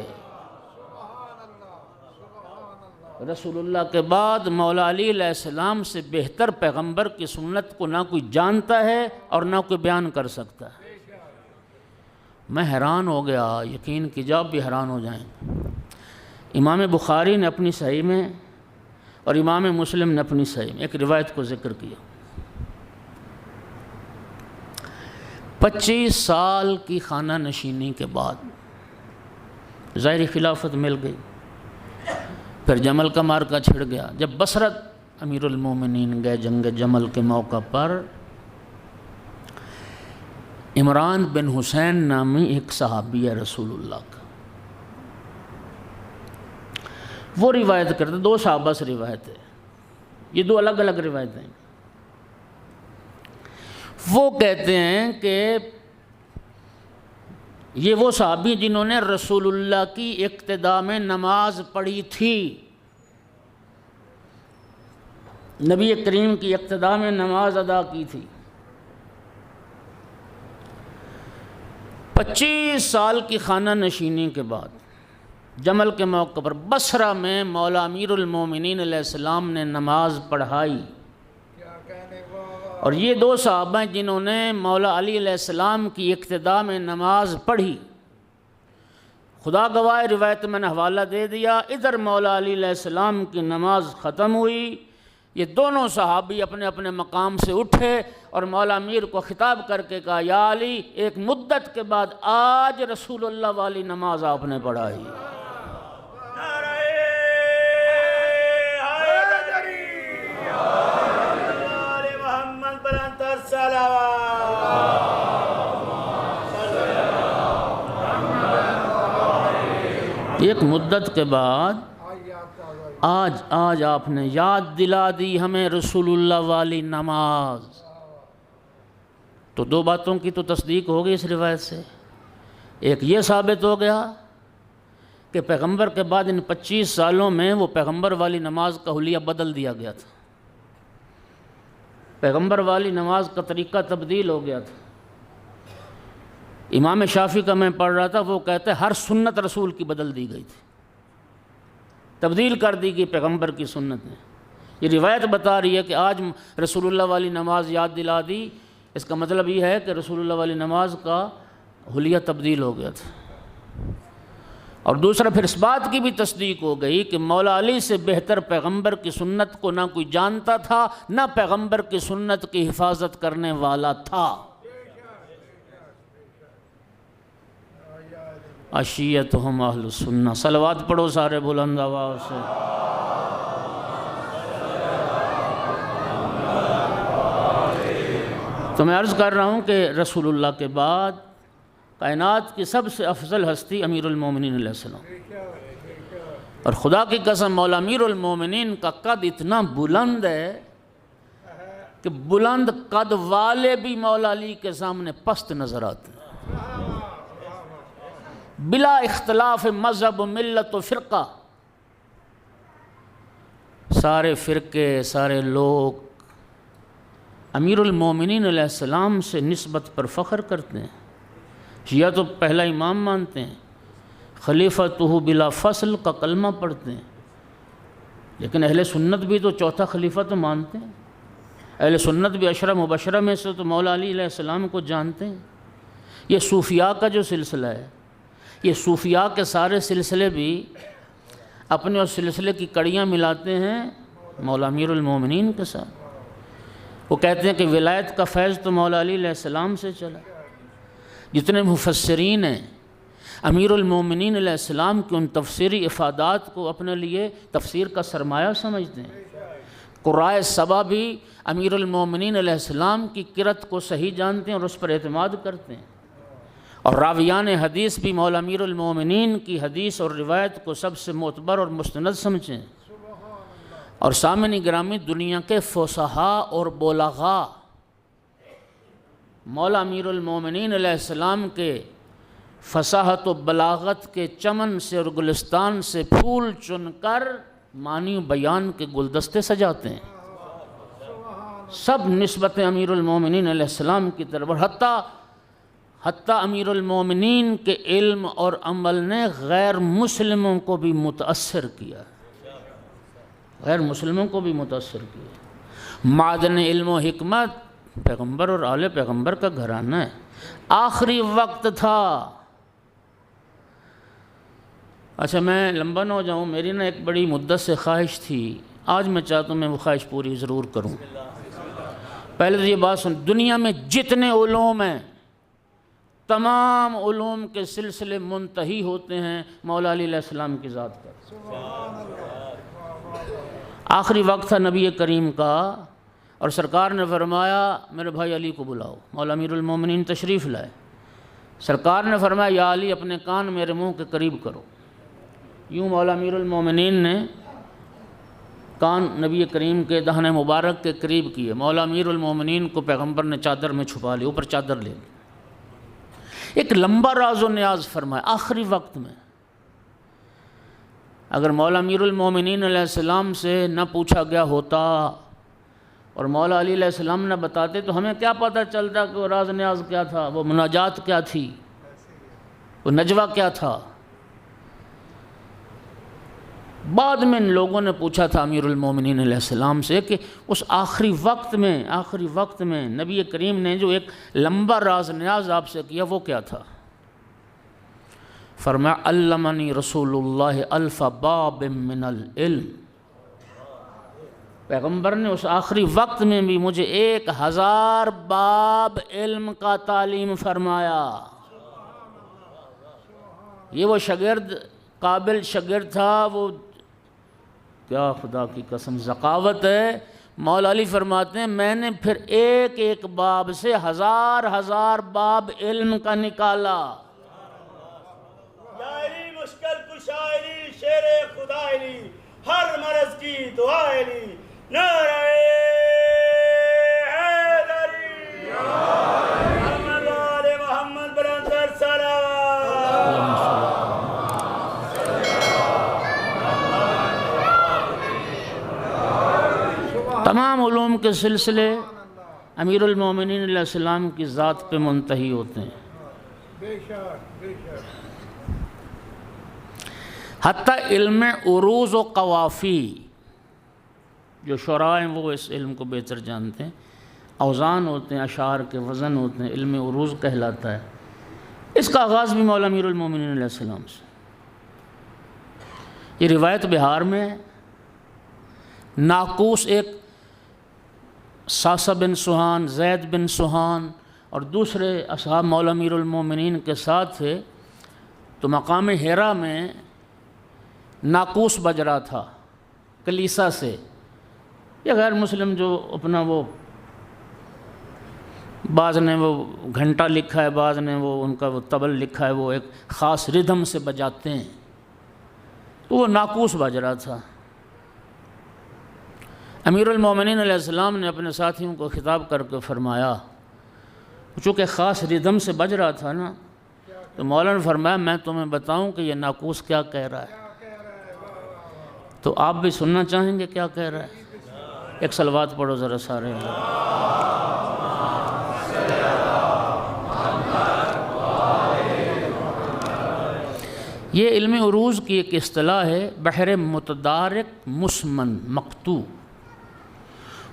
رسول اللہ کے بعد مولا علی علیہ السلام سے بہتر پیغمبر کی سنت کو نہ کوئی جانتا ہے اور نہ کوئی بیان کر سکتا ہے۔ میں حیران ہو گیا، یقین کی جاب بھی حیران ہو جائیں۔ امام بخاری نے اپنی صحیح میں اور امام مسلم نے اپنی صحیح میں ایک روایت کو ذکر کیا۔ 25 سال کی خانہ نشینی کے بعد ظاہری خلافت مل گئی، پھر جمل کا مارکا چھڑ گیا۔ جب بصرت امیر المومنین گئے جنگ جمل کے موقع پر، عمران بن حسین نامی ایک صحابی ہے رسول اللہ کا، وہ روایت کرتے، 2 صحابہ سے روایت ہے، یہ 2 الگ الگ روایتیں ہیں۔ وہ کہتے ہیں کہ یہ وہ صحابی جنہوں نے رسول اللہ کی اقتداء میں نماز پڑھی تھی، نبی کریم کی اقتداء میں نماز ادا کی تھی۔ 25 سال کی خانہ نشینی کے بعد جمل کے موقع پر بصرہ میں مولا امیر المومنین علیہ السلام نے نماز پڑھائی، اور یہ 2 صحابہ ہیں جنہوں نے مولا علی علیہ السلام کی اقتداء میں نماز پڑھی۔ خدا گواہ روایت میں نے حوالہ دے دیا، ادھر مولا علی علیہ السلام کی نماز ختم ہوئی، یہ دونوں صحابی اپنے اپنے مقام سے اٹھے اور مولا امیر کو خطاب کر کے کہا، یا علی، ایک مدت کے بعد آج رسول اللہ والی نماز آپ نے پڑھائی۔ ایک مدت کے بعد آج آپ نے یاد دلا دی ہمیں رسول اللہ والی نماز۔ تو 2 باتوں کی تو تصدیق ہو گئی اس روایت سے۔ ایک یہ ثابت ہو گیا کہ پیغمبر کے بعد ان 25 سالوں میں وہ پیغمبر والی نماز کا حلیہ بدل دیا گیا تھا، پیغمبر والی نماز کا طریقہ تبدیل ہو گیا تھا۔ امام شافعی کا میں پڑھ رہا تھا، وہ کہتے ہیں ہر سنت رسول کی بدل دی گئی تھی، تبدیل کر دی گئی پیغمبر کی سنت میں۔ یہ روایت بتا رہی ہے کہ آج رسول اللہ والی نماز یاد دلا دی، اس کا مطلب یہ ہے کہ رسول اللہ والی نماز کا حلیہ تبدیل ہو گیا تھا۔ اور دوسرا پھر اس بات کی بھی تصدیق ہو گئی کہ مولا علی سے بہتر پیغمبر کی سنت کو نہ کوئی جانتا تھا، نہ پیغمبر کی سنت کی حفاظت کرنے والا تھا۔ عشیتہم اہل السنہ، صلوات پڑھو سارے بلند آواز سے۔ تو میں عرض کر رہا ہوں کہ رسول اللہ کے بعد کائنات کی سب سے افضل ہستی امیر المومنین علیہ السلام، اور خدا کی قسم مولا امیر المومنین کا قد اتنا بلند ہے کہ بلند قد والے بھی مولا علی کے سامنے پست نظر آتے ہیں، بلا اختلاف مذہب و ملت و فرقہ۔ سارے فرقے، سارے لوگ امیر المومنین علیہ السلام سے نسبت پر فخر کرتے ہیں، شیعہ تو پہلا امام مانتے ہیں، خلیفۃہ بلا فصل کا کلمہ پڑھتے ہیں، لیکن اہل سنت بھی تو چوتھا خلیفہ تو مانتے ہیں، اہل سنت بھی عشرہ مبشرہ میں سے تو مولا علی علیہ السلام کو جانتے ہیں۔ یہ صوفیاء کا جو سلسلہ ہے، یہ صوفیاء کے سارے سلسلے بھی اپنے اس سلسلے کی کڑیاں ملاتے ہیں مولا امیر المومنین کے ساتھ۔ وہ کہتے ہیں کہ ولایت کا فیض تو مولا علی علیہ السلام سے چلا۔ جتنے مفسرین ہیں امیر المومنین علیہ السلام کی ان تفسیری افادات کو اپنے لیے تفسیر کا سرمایہ سمجھتے ہیں۔ قرائے سبا بھی امیر المومنین علیہ السلام کی قرأت کو صحیح جانتے ہیں اور اس پر اعتماد کرتے ہیں، اور راویان حدیث بھی مولا امیر المومنین کی حدیث اور روایت کو سب سے معتبر اور مستند سمجھیں۔ اور سامعین گرامی، دنیا کے فصحاء اور بلغاء مولا امیر المومنین علیہ السلام کے فصاحت و بلاغت کے چمن سے اور گلستان سے پھول چن کر معنی و بیان کے گلدستے سجاتے ہیں، سب نسبت امیر المومنین علیہ السلام کی طرف، اور حتیٰ امیر المومنین کے علم اور عمل نے غیر مسلموں کو بھی متاثر کیا، غیر مسلموں کو بھی متاثر کیا۔ معدن علم و حکمت پیغمبر اور آل پیغمبر کا گھرانہ ہے۔ آخری وقت تھا اچھا میں لمبا نہ ہو جاؤں، میری نا ایک بڑی مدت سے خواہش تھی، آج میں چاہتا ہوں میں وہ خواہش پوری ضرور کروں۔ پہلے تو یہ بات سن، دنیا میں جتنے علوم ہیں تمام علوم کے سلسلے منتہی ہوتے ہیں مولا علی علیہ السلام کی ذات پر۔ آخری وقت تھا نبی کریم کا اور سرکار نے فرمایا میرے بھائی علی کو بلاؤ، مولا امیر المومنین تشریف لائے۔ سرکار نے فرمایا یا علی اپنے کان میرے منہ کے قریب کرو۔ یوں مولا امیر المومنین نے کان نبی کریم کے دہن مبارک کے قریب کیے۔ مولا امیر المومنین کو پیغمبر نے چادر میں چھپا لی، اوپر چادر لے لی، ایک لمبا راز و نیاز فرمایا آخری وقت میں۔ اگر مولا امیر المومنین علیہ السلام سے نہ پوچھا گیا ہوتا اور مولا علی علیہ السلام نہ بتاتے تو ہمیں کیا پتہ چلتا کہ وہ راز نیاز کیا تھا، وہ مناجات کیا تھی، وہ نجوہ کیا تھا۔ بعد میں ان لوگوں نے پوچھا تھا امیر المومنین علیہ السلام سے کہ اس آخری وقت میں نبی کریم نے جو ایک لمبا راز نیاز آپ سے کیا وہ کیا تھا؟ فرمایا علمنی رسول اللہ الف باب من العلم، پیغمبر نے اس آخری وقت میں بھی مجھے 1000 باب علم کا تعلیم فرمایا۔ یہ وہ شاگرد قابل شاگرد تھا، وہ کیا خدا کی قسم ذکاوت ہے۔ مولا علی فرماتے ہیں میں نے پھر ایک ایک باب سے 1000 باب علم کا نکالا۔ یا علی مشکل کشا علی، شیر خدا علی، ہر مرض کی دعا علی، نعرہ حیدری، محمد آل محمد برندر سلام۔ تمام علوم کے سلسلے امیر المومنین علیہ السلام کی ذات پہ منتہی ہوتے ہیں، حتیٰ علم عروض و قوافی، جو شعراء ہیں وہ اس علم کو بہتر جانتے ہیں، اوزان ہوتے ہیں، اشعار کے وزن ہوتے ہیں، علم عروض کہلاتا ہے۔ اس کا آغاز بھی مولا امیر المومنین علیہ السلام سے۔ یہ روایت بہار میں ہے، ناقوس ایک ساسا بن سہان، زید بن سہان اور دوسرے اصحاب مولا امیر المومنین کے ساتھ تھے، تو مقام حرا میں ناقوس بج رہا تھا کلیسا سے۔ یہ غیر مسلم جو اپنا وہ بعض نے وہ گھنٹہ لکھا ہے، بعض نے وہ ان کا وہ طبل لکھا ہے، وہ ایک خاص ردھم سے بجاتے ہیں، تو وہ ناقوس بج رہا تھا۔ امیر المومنین علیہ السلام نے اپنے ساتھیوں کو خطاب کر کے فرمایا، چونکہ خاص ردھم سے بج رہا تھا نا، تو مولا نے فرمایا میں تمہیں بتاؤں کہ یہ ناقوس کیا کہہ رہا ہے، تو آپ بھی سننا چاہیں گے کیا کہہ رہا ہے؟ ایک صلوات پڑھو ذرا سارے۔ یہ علم عروض کی ایک اصطلاح ہے، بحر متدارک مسمن مقطوع۔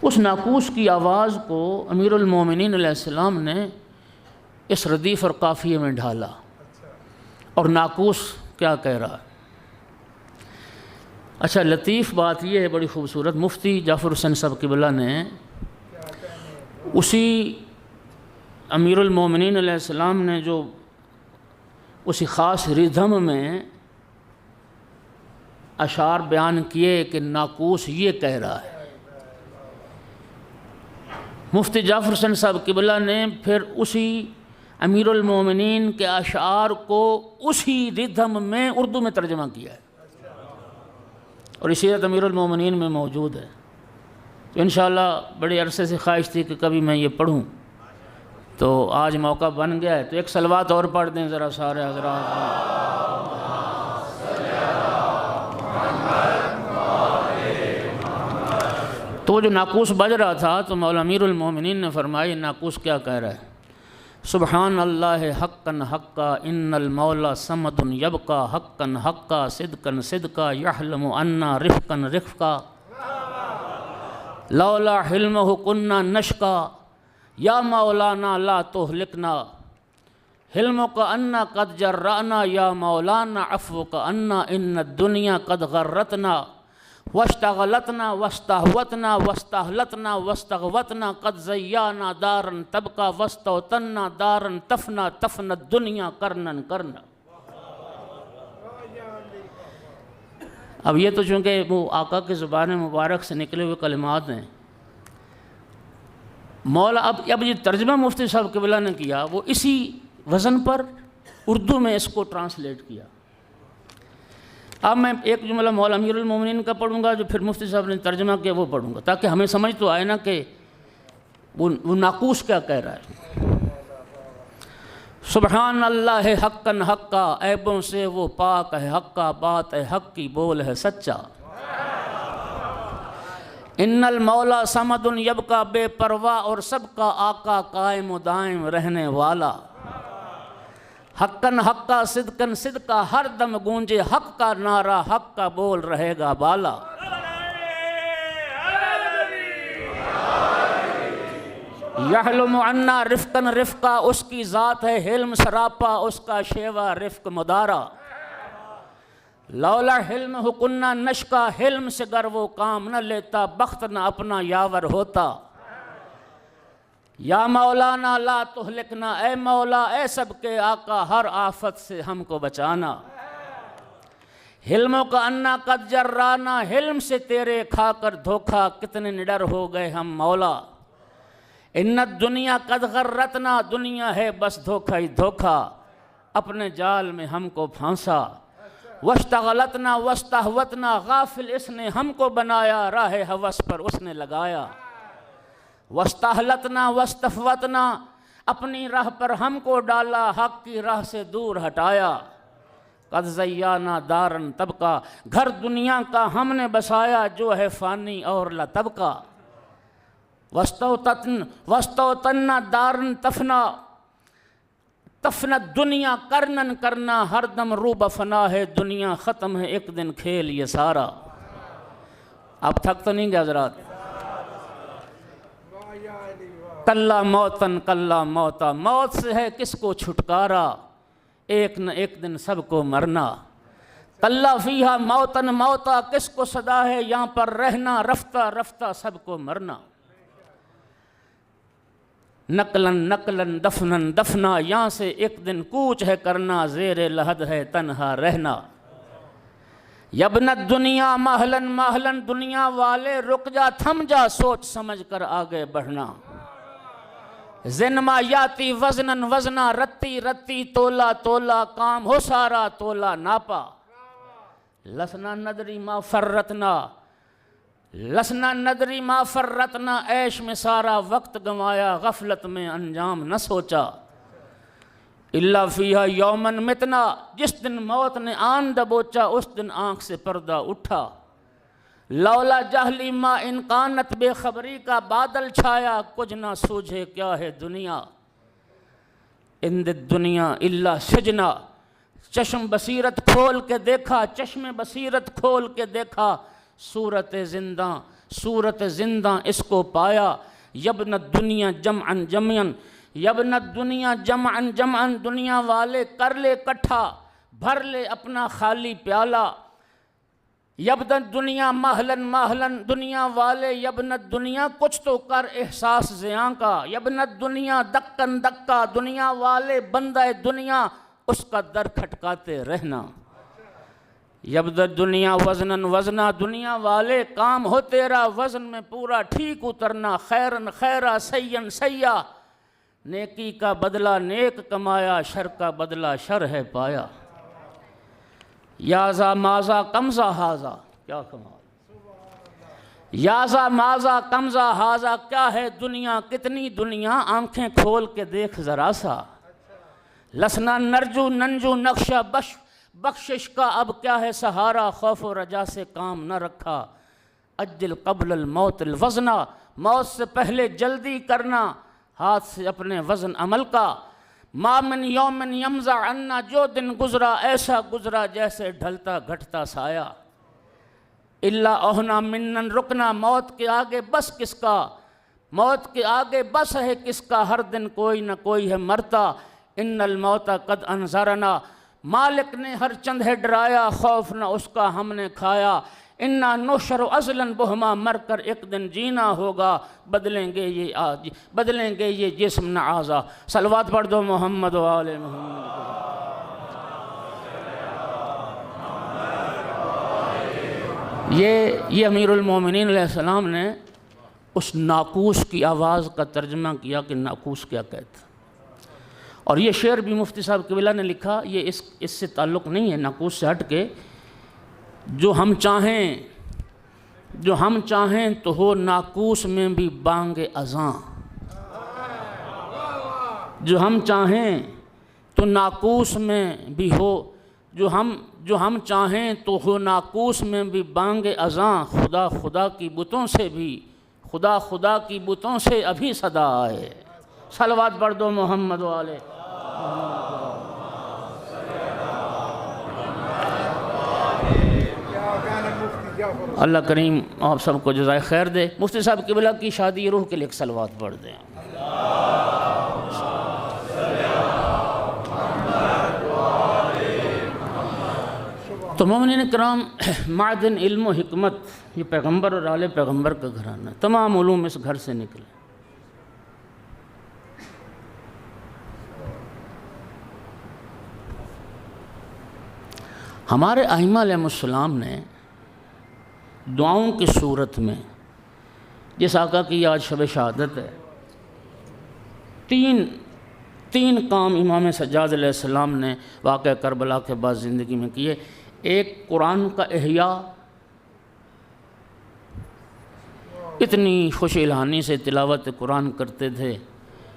اس ناقوس کی آواز کو امیر المومنین علیہ السلام نے اس ردیف اور قافیے میں ڈھالا، اور ناقوس کیا کہہ رہا ہے۔ اچھا لطیف بات یہ ہے، بڑی خوبصورت، مفتی جعفر حسین صاحب قبلہ نے اسی امیر المومنین علیہ السلام نے جو اسی خاص ردھم میں اشعار بیان کیے کہ ناقوس یہ کہہ رہا ہے، مفتی جعفر حسین صاحب قبلہ نے پھر اسی امیر المومنین کے اشعار کو اسی ردھم میں اردو میں ترجمہ کیا ہے، اور اسی طرح امیر المومنین میں موجود ہے۔ تو انشاءاللہ بڑی عرصے سے خواہش تھی کہ کبھی میں یہ پڑھوں، تو آج موقع بن گیا ہے، تو ایک صلوات اور پڑھ دیں ذرا سارے حضرات۔ تو وہ جو ناقوس بج رہا تھا تو مولا امیر المومنین نے فرمایا یہ ناقوس کیا کہہ رہا ہے؟ سبحان اللہ حقا حقا ان المولا صمد یبقا حقا حقا صدقا صدقا یحلم انا رفقا رفقا لولا حلمہ کنا نشقا یا مولانا لا تہلکنا حلمک انا قد جرأنا یا مولانا عفوک انا ان الدنیا قد غرتنا واشتغلتنا واستہوتنا واستہلتنا واستغوتنا قد زیانا دارا تبقى واستوطنا دارا تفنا تفنا الدنیا کرنا کرنا. اب یہ تو چونکہ وہ آقا کی زبان مبارک سے نکلے ہوئے کلمات ہیں. مولا اب یہ ترجمہ مفتی صاحب قبلہ نے کیا وہ اسی وزن پر اردو میں اس کو ٹرانسلیٹ کیا. اب میں ایک جملہ مولا امیر المومنین کا پڑھوں گا جو پھر مفتی صاحب نے ترجمہ کیا وہ پڑھوں گا تاکہ ہمیں سمجھ تو آئے نا کہ وہ ناقوس کیا کہہ رہا ہے. سبحان اللہ حقا حقا عیبوں سے وہ پاک ہے حقا بات ہے حق کی بول ہے سچا. ان المولا صمد یبقا بے پرواہ اور سب کا آقا قائم و دائم رہنے والا. حقاً حقا صدقاً صدقا ہر دم گونجے حق کا نعرہ حق کا بول رہے گا بالا. یحلم عنا رفقاً رفقا اس کی ذات ہے حلم سراپا اس کا شیوا رفق مدارا. لولا حلم حکنہ نشکا حلم سے گر وہ کام نہ لیتا بخت نہ اپنا یاور ہوتا. یا مولانا لا تہلکنا اے مولا اے سب کے آقا ہر آفت سے ہم کو بچانا. حلموں کا انا قد جرانا حلم سے تیرے کھا کر دھوکا کتنے نڈر ہو گئے ہم مولا. ان الدنیا قد غرتنا دنیا ہے بس دھوکا ہی دھوکا اپنے جال میں ہم کو پھانسا. واشتغلتنا واستہوتنا غافل اس نے ہم کو بنایا راہ ہوس پر اس نے لگایا. واستہلتنا واستفوتنا اپنی راہ پر ہم کو ڈالا حق کی راہ سے دور ہٹایا. قد زیانا دارن طبقہ گھر دنیا کا ہم نے بسایا جو ہے فانی اور لا طبقہ. واستوطنا دارن تفنا تفنا دنیا کرنن کرنا ہر دم روب فنا ہے دنیا ختم ہے ایک دن کھیل یہ سارا. آپ تھک تو نہیں گے حضرات؟ کلا موتن کلا موتا موت سے ہے کس کو چھٹکارا ایک نہ ایک دن سب کو مرنا. کلا فیہا موتن موتا کس کو صدا ہے یہاں پر رہنا رفتہ رفتہ سب کو مرنا. نقلن نقلن دفنن دفنا یہاں سے ایک دن کوچ ہے کرنا زیر لحد ہے تنہا رہنا. یبنت دنیا محلن محلن دنیا والے رک جا تھم جا سوچ سمجھ کر آگے بڑھنا. زنما یاتی وزنن وزنا رتی رتی تولا تولا کام ہو سارا تولا ناپا. لسنا ندری ما فرتنا لسنا ندری ما فرتنا عیش میں سارا وقت گنوایا غفلت میں انجام نہ سوچا. الا فیہا یومن متنا جس دن موت نے آن دبوچا اس دن آنکھ سے پردہ اٹھا. لولا جہلی ما انقانت بے خبری کا بادل چھایا کچھ نہ سوجھے کیا ہے دنیا. اند دنیا الا سجنا چشم بصیرت کھول کے دیکھا چشم بصیرت کھول کے دیکھا صورت زندہ اس کو پایا. یبنت دنیا جمعن جمعن یبنت دنیا جمعن جمعن دنیا والے کر لے کٹھا بھر لے اپنا خالی پیالہ. یبنت دنیا محلن محلن دنیا والے یبنت دنیا کچھ تو کر احساس زیاں کا. یبنت دنیا دکن دکا دنیا والے بندہ دنیا اس کا در کھٹکاتے رہنا. یبنت دنیا وزنن وزنا دنیا والے کام ہو تیرا وزن میں پورا ٹھیک اترنا. خیرن خیرہ سین سیاح نیکی کا بدلہ نیک کمایا شر کا بدلہ شر ہے پایا. یازا مازا کمزا ہازا کیا کمال. یازا مازا کمزا ہازا کیا ہے دنیا کتنی دنیا آنکھیں کھول کے دیکھ ذرا سا. لسنا نرجو ننجو نقشہ بخشش کا اب کیا ہے سہارا خوف و رجا سے کام نہ رکھا. اجل قبل الموت الوزنا موت سے پہلے جلدی کرنا ہاتھ سے اپنے وزن عمل کا. ما من یومن یمزع عنا جو دن گزرا ایسا گزرا جیسے ڈھلتا گھٹتا سایہ. الا اوہنا منن رکنا موت کے آگے بس کس کا موت کے آگے بس ہے کس کا ہر دن کوئی نہ کوئی ہے مرتا. ان الموت قد انذرنا، مالک نے ہر چند ہے ڈرایا، خوف نہ اس کا ہم نے کھایا، انا نشر ازلاً بہما، مر کر ایک دن جینا ہوگا، بدلیں گے یہ جسم نہ اعضا۔ صلوات پڑھ دو محمد و آل محمد۔ یہ امیر المومنین علیہ السلام نے اس ناقوس کی آواز کا ترجمہ کیا کہ ناقوس کیا کہتا، اور یہ شعر بھی مفتی صاحب قبلہ نے لکھا، یہ اس سے تعلق نہیں ہے ناقوس سے ہٹ کے، جو ہم چاہیں تو ہو ناقوس میں بھی بانگ اذاں، جو ہم چاہیں تو ناقوس میں بھی ہو، جو ہم چاہیں تو ہو ناقوس میں بھی بانگ اذاں، خدا کی بتوں سے ابھی صدا آئے۔ صلوات پڑھ دو محمد والے۔ اللہ کریم آپ سب کو جزائے خیر دے۔ مفتی صاحب قبلہ کی شادی روح کے لیے ایک صلوات پڑھ دیں۔ تو مومنین کرام، معدن علم و حکمت، یہ پیغمبر اور آل پیغمبر کا گھرانہ ہے، تمام علوم اس گھر سے نکلے۔ ہمارے ائمہ علیہ السلام نے دعاؤں کی صورت میں، جس آقا کی آج شب شہادت ہے، تین کام امام سجاد علیہ السلام نے واقعہ کربلا کے بعد زندگی میں کیے۔ ایک، قرآن کا احیاء، اتنی خوش الہانی سے تلاوت قرآن کرتے تھے،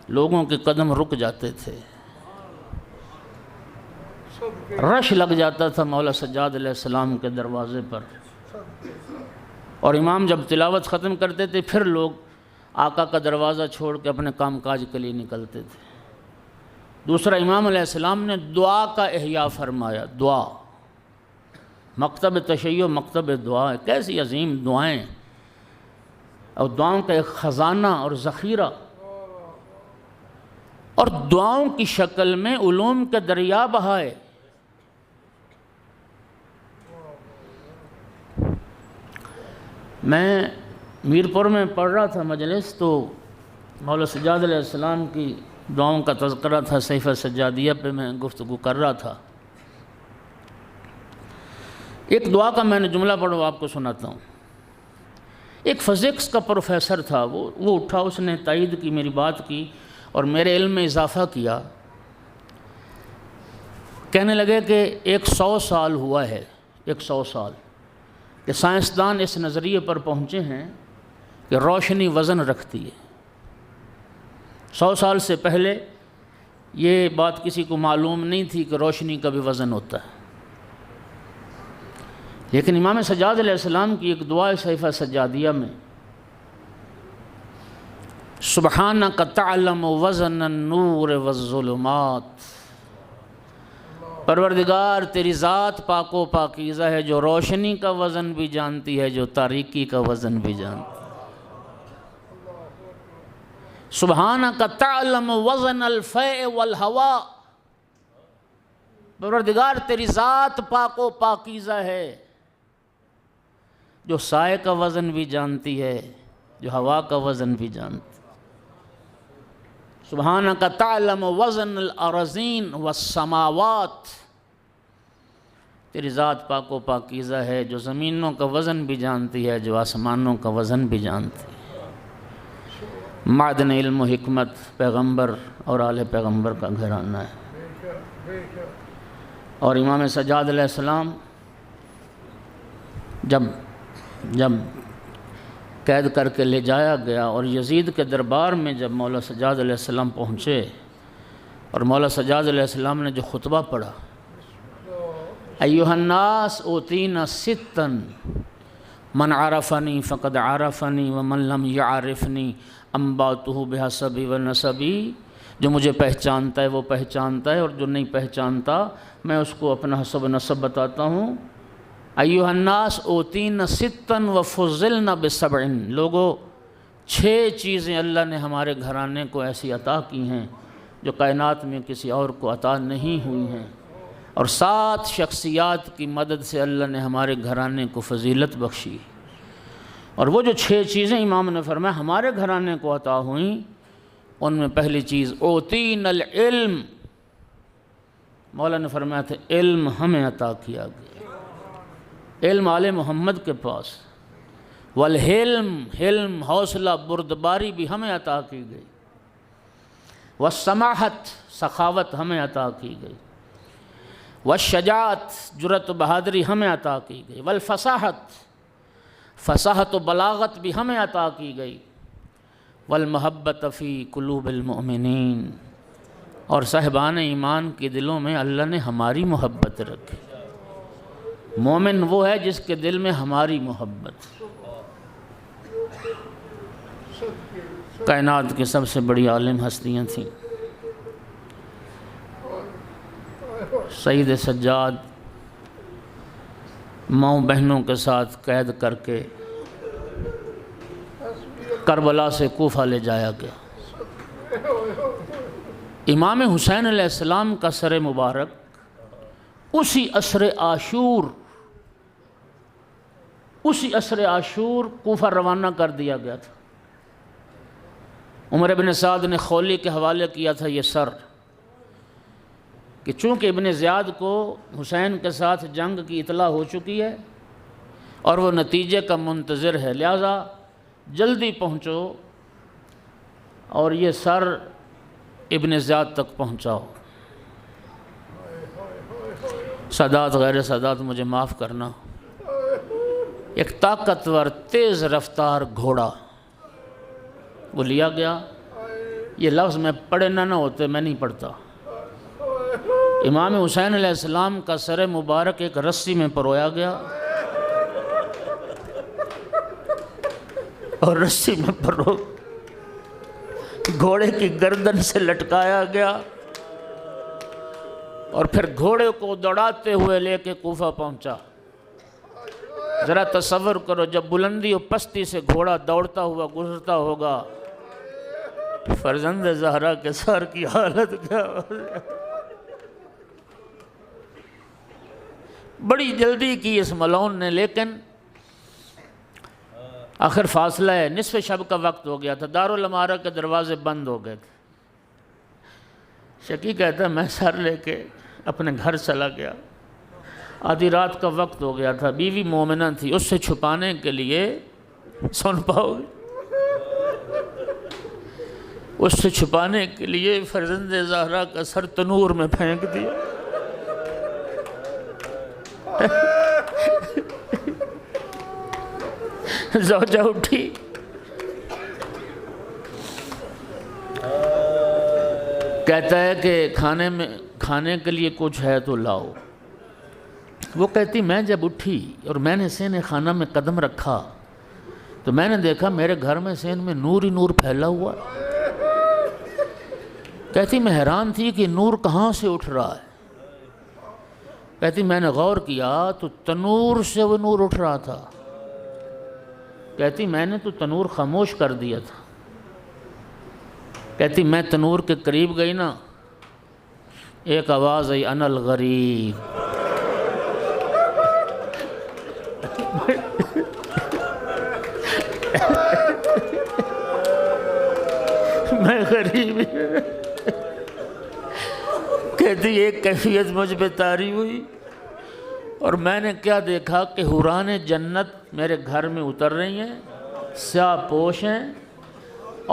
لوگوں کے قدم رک جاتے تھے، رش لگ جاتا تھا مولا سجاد علیہ السلام کے دروازے پر، اور امام جب تلاوت ختم کرتے تھے پھر لوگ آقا کا دروازہ چھوڑ کے اپنے کام کاج کے لیے نکلتے تھے۔ دوسرا، امام علیہ السلام نے دعا کا احیاء فرمایا، دعا، مکتب تشیع، مکتب دعا، کیسی عظیم دعائیں، اور دعاؤں کا ایک خزانہ اور ذخیرہ، اور دعاؤں کی شکل میں علوم کے دریا بہائے۔ میں میرپور میں پڑھ رہا تھا مجلس، تو مولا سجاد علیہ السلام کی دعاؤں کا تذکرہ تھا، صحیفہ سجادیہ پہ میں گفتگو کر رہا تھا۔ ایک دعا کا میں نے جملہ پڑھو آپ کو سناتا ہوں۔ ایک فزکس کا پروفیسر تھا، وہ اٹھا، اس نے تائید کی میری بات کی اور میرے علم میں اضافہ کیا۔ کہنے لگے کہ 100 سال ہوا ہے، 100 سال کہ سائنسدان اس نظریے پر پہنچے ہیں کہ روشنی وزن رکھتی ہے۔ 100 سال سے پہلے یہ بات کسی کو معلوم نہیں تھی کہ روشنی کا بھی وزن ہوتا ہے، لیکن امام سجاد علیہ السلام کی ایک دعا صحیفہ سجادیہ میں، سبحانک تعلم وزن النور والظلمات، پروردگار تیری ذات پاک و پاکیزہ ہے، جو روشنی کا وزن بھی جانتی ہے، جو تاریکی کا وزن بھی جانتی ہے۔ سبحانک تعلم وزن الفیء والہوا، پروردگار تیری ذات پاک و پاکیزہ ہے، جو سائے کا وزن بھی جانتی ہے، جو ہوا کا وزن بھی جانتی ہے۔ سبحانک تعلم وزن الارضین والسماوات، تیری ذات پاک و پاکیزہ ہے، جو زمینوں کا وزن بھی جانتی ہے، جو آسمانوں کا وزن بھی جانتی ہے۔ معدن علم و حکمت، پیغمبر اور آل پیغمبر کا گھرانہ ہے۔ اور امام سجاد علیہ السلام جب قید کر کے لے جایا گیا اور یزید کے دربار میں جب مولا سجاد علیہ السلام پہنچے، اور مولا سجاد علیہ السلام نے جو خطبہ پڑھا، ایھا الناس اوتینا ستا من عرفنی فقد عرفنی ومن لم یعرفنی انباتہ بحسبی ونسبی، جو مجھے پہچانتا ہے وہ پہچانتا ہے، اور جو نہیں پہچانتا میں اس کو اپنا حسب و نسب بتاتا ہوں۔ ایھا الناس اوتینا ستا وفضلنا بسبع، لوگوں 6 چیزیں اللہ نے ہمارے گھرانے کو ایسی عطا کی ہیں جو کائنات میں کسی اور کو عطا نہیں ہوئی ہیں، اور 7 شخصیات کی مدد سے اللہ نے ہمارے گھرانے کو فضیلت بخشی، اور وہ جو 6 چیزیں امام نے فرمایا ہمارے گھرانے کو عطا ہوئیں، ان میں پہلی چیز اوتین العلم، مولا نے فرمایا تھا علم ہمیں عطا کیا گیا، علم آل محمد کے پاس، والحلم، حلم حوصلہ بردباری بھی ہمیں عطا کی گئی، والسماحت، سخاوت ہمیں عطا کی گئی، والشجاعت، جرأت و بہادری ہمیں عطا کی گئی، والفصاحت، فصاحت و بلاغت بھی ہمیں عطا کی گئی، والمحبت فی قلوب المؤمنین، اور صاحبان ایمان کے دلوں میں اللہ نے ہماری محبت رکھی۔ مومن وہ ہے جس کے دل میں ہماری محبت۔ کائنات کی سب سے بڑی عالم ہستیاں تھیں، سید سجاد ماؤں بہنوں کے ساتھ قید کر کے کربلا سے کوفہ لے جایا گیا۔ امام حسین علیہ السلام کا سر مبارک اسی عصر عاشور کوفہ روانہ کر دیا گیا تھا۔ عمر بن سعد نے خولی کے حوالے کیا تھا یہ سر، کہ چونکہ ابن زیاد کو حسین کے ساتھ جنگ کی اطلاع ہو چکی ہے اور وہ نتیجے کا منتظر ہے، لہذا جلدی پہنچو اور یہ سر ابن زیاد تک پہنچاؤ۔ سادات غیر سادات مجھے معاف کرنا، ایک طاقتور تیز رفتار گھوڑا وہ لیا گیا، یہ لفظ میں پڑھے نہ ہوتے میں نہیں پڑھتا۔ امام حسین علیہ السلام کا سر مبارک ایک رسی میں پرویا گیا اور رسی میں پرو گھوڑے کی گردن سے لٹکایا گیا، اور پھر گھوڑے کو دوڑاتے ہوئے لے کے کوفہ پہنچا۔ ذرا تصور کرو، جب بلندی و پستی سے گھوڑا دوڑتا ہوا گزرتا ہوگا، فرزند زہرا کے سر کی حالت کیا ہو۔ بڑی جلدی کی اس ملعون نے، لیکن آخر فاصلہ ہے، نصف شب کا وقت ہو گیا تھا، دارالامارہ کے دروازے بند ہو گئے تھے۔ شکی کہتا ہے میں سر لے کے اپنے گھر چلا گیا، آدھی رات کا وقت ہو گیا تھا، بیوی مومنہ تھی، اس سے چھپانے کے لیے، سن پاؤ گے، اس سے چھپانے کے لیے فرزند زہرا کا سر تنور میں پھینک دیا۔ زوجہ اٹھی، کہتا ہے کہ کھانے کے لیے کچھ ہے تو لاؤ۔ وہ کہتی میں جب اٹھی اور میں نے سین خانہ میں قدم رکھا تو میں نے دیکھا میرے گھر میں سین میں نور ہی نور پھیلا ہوا۔ کہتی میں حیران تھی کہ نور کہاں سے اٹھ رہا ہے۔ کہتی میں نے غور کیا تو تنور سے وہ نور اٹھ رہا تھا۔ کہتی میں نے تو تنور خاموش کر دیا تھا۔ کہتی میں تنور کے قریب گئی نا، ایک آواز آئی، انا الغریب۔ میں غریب۔ کہتی ایک کیفیت مجھ پہ طاری ہوئی، اور میں نے کیا دیکھا کہ حوران جنت میرے گھر میں اتر رہی ہیں، سیاہ پوش ہیں،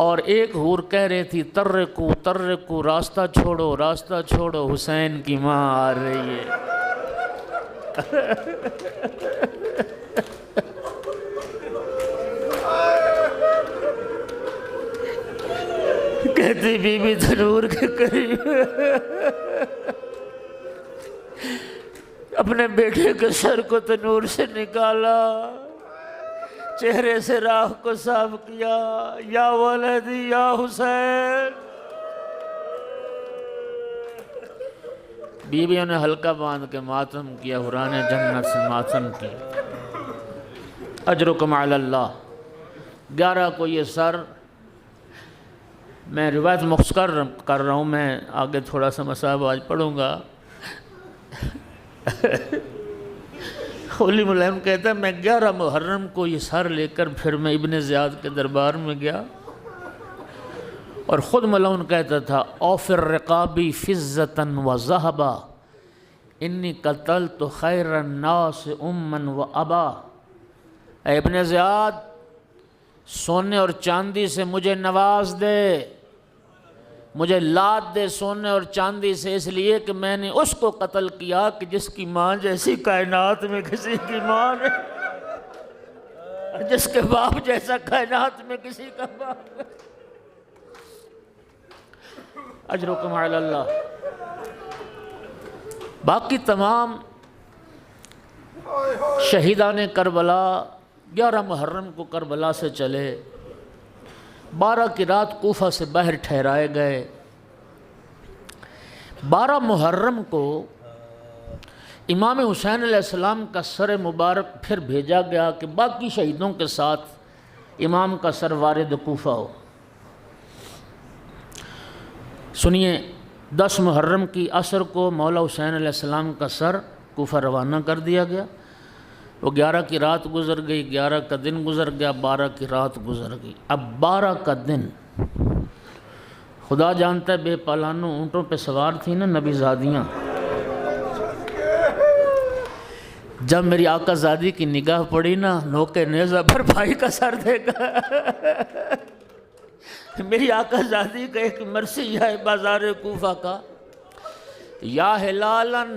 اور ایک حور کہہ رہی تھی ترکو ترکو، راستہ چھوڑو راستہ چھوڑو، حسین کی ماں آ رہی ہے۔ کہتی بی بی تنور کے قریب اپنے بیٹے کے سر کو تنور سے نکالا، چہرے سے راہ کو صاف کیا، یا ولدی یا حسین۔ بیویوں نے حلقہ باندھ کے ماتم کیا، حوران جنت سے ماتم کیا۔ اجرکم علی اللہ۔ 11 کو یہ سر میں روایت مختصر کر رہا ہوں، میں آگے تھوڑا سا مصاحب آج پڑھوں گا۔ خلی ملائم کہتا ہے میں 11 محرم کو یہ سر لے کر پھر میں ابن زیاد کے دربار میں گیا، اور خود ملعون کہتا تھا اوفر رقابی فضتاً و ذہبا انی قتلت خیر الناس اماً و ابا۔ اے ابن زیاد، سونے اور چاندی سے مجھے نواز دے، مجھے لاد دے سونے اور چاندی سے، اس لیے کہ میں نے اس کو قتل کیا کہ جس کی ماں جیسی کائنات میں کسی کی ماں نہیں، جس کے باپ جیسا کائنات میں کسی کا باپ نہیں۔ اجرکم علی اللہ۔ باقی تمام شہیدان کربلا 11 محرم کو کربلا سے چلے، 12 کی رات کوفہ سے باہر ٹھہرائے گئے۔ 12 محرم کو امام حسین علیہ السلام کا سر مبارک پھر بھیجا گیا کہ باقی شہیدوں کے ساتھ امام کا سر وارد کوفہ ہو۔ سنیے، 10 محرم کی عصر کو مولا حسین علیہ السلام کا سر کوفہ روانہ کر دیا گیا۔ وہ 11 کی رات گزر گئی، 11 کا دن گزر گیا، 12 کی رات گزر گئی۔ اب 12 کا دن، خدا جانتا ہے بے پالانوں اونٹوں پہ سوار تھی نا نبی زادیاں، جب میری آقا زادی کی نگاہ پڑی نا، نوکے نیزہ پر بھائی کا سر دیکھا۔ میری آقا زادی کا ایک مرثی ہے بازار کوفہ کا، یا ہلالن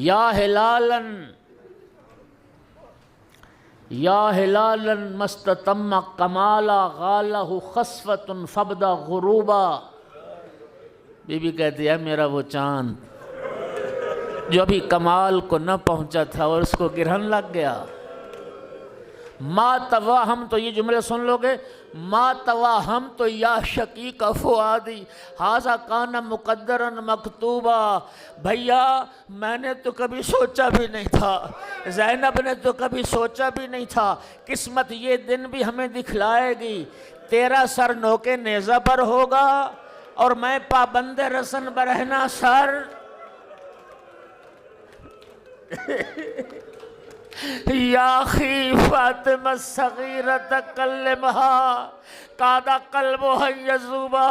یا ہلالن یا ہلالن مستتم کمالا غالہ خصفت فبدا غروبا۔ بی بی کہتی ہے میرا وہ چاند جو ابھی کمال کو نہ پہنچا تھا اور اس کو گرہن لگ گیا۔ ما تواہم، تو یہ جملے سن لو گے، ما تواہم تو یا شقیق فؤادی ھذا کان مقدرا مکتوبا۔ بھیا میں نے تو کبھی سوچا بھی نہیں تھا، زینب نے تو کبھی سوچا بھی نہیں تھا، قسمت یہ دن بھی ہمیں دکھلائے گی، تیرا سر نوکے نیزہ پر ہوگا اور میں پابند رسن برہنہ سر۔ یا اخی فاطمہ الصغیرۃ کلمہا کاد قلبھا یذوبا۔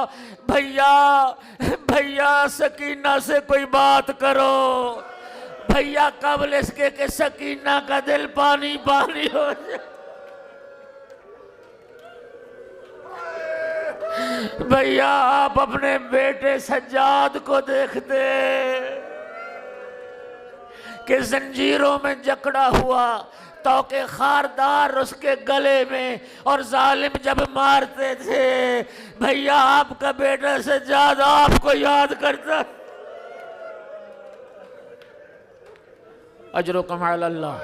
بھیا سکینہ سے کوئی بات کرو، بھیا قبل اس کے کہ سکینہ کا دل پانی پانی ہو جائے۔ بھیا آپ اپنے بیٹے سجاد کو دیکھتے کہ زنجیروں میں جکڑا ہوا، توقع خاردار اس کے گلے میں، اور ظالم جب مارتے تھے بھیا آپ کا بیٹا سجاد آپ کو یاد کرتا۔ اجرکم علی اللہ۔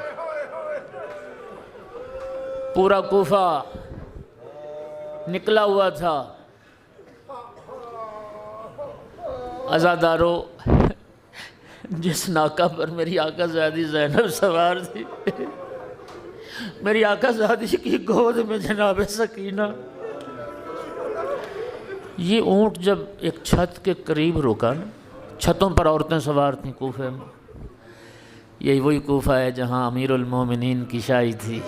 پورا کوفہ نکلا ہوا تھا۔ عزادارو، جس ناکہ پر میری آقا زادی زینب سوار تھی، میری آقا زادی کی گود میں جناب سکینہ، یہ اونٹ جب ایک چھت کے قریب رکا نا، چھتوں پر عورتیں سوار تھیں کوفے میں، یہی وہی کوفہ ہے جہاں امیر المومنین کی شاہی تھی،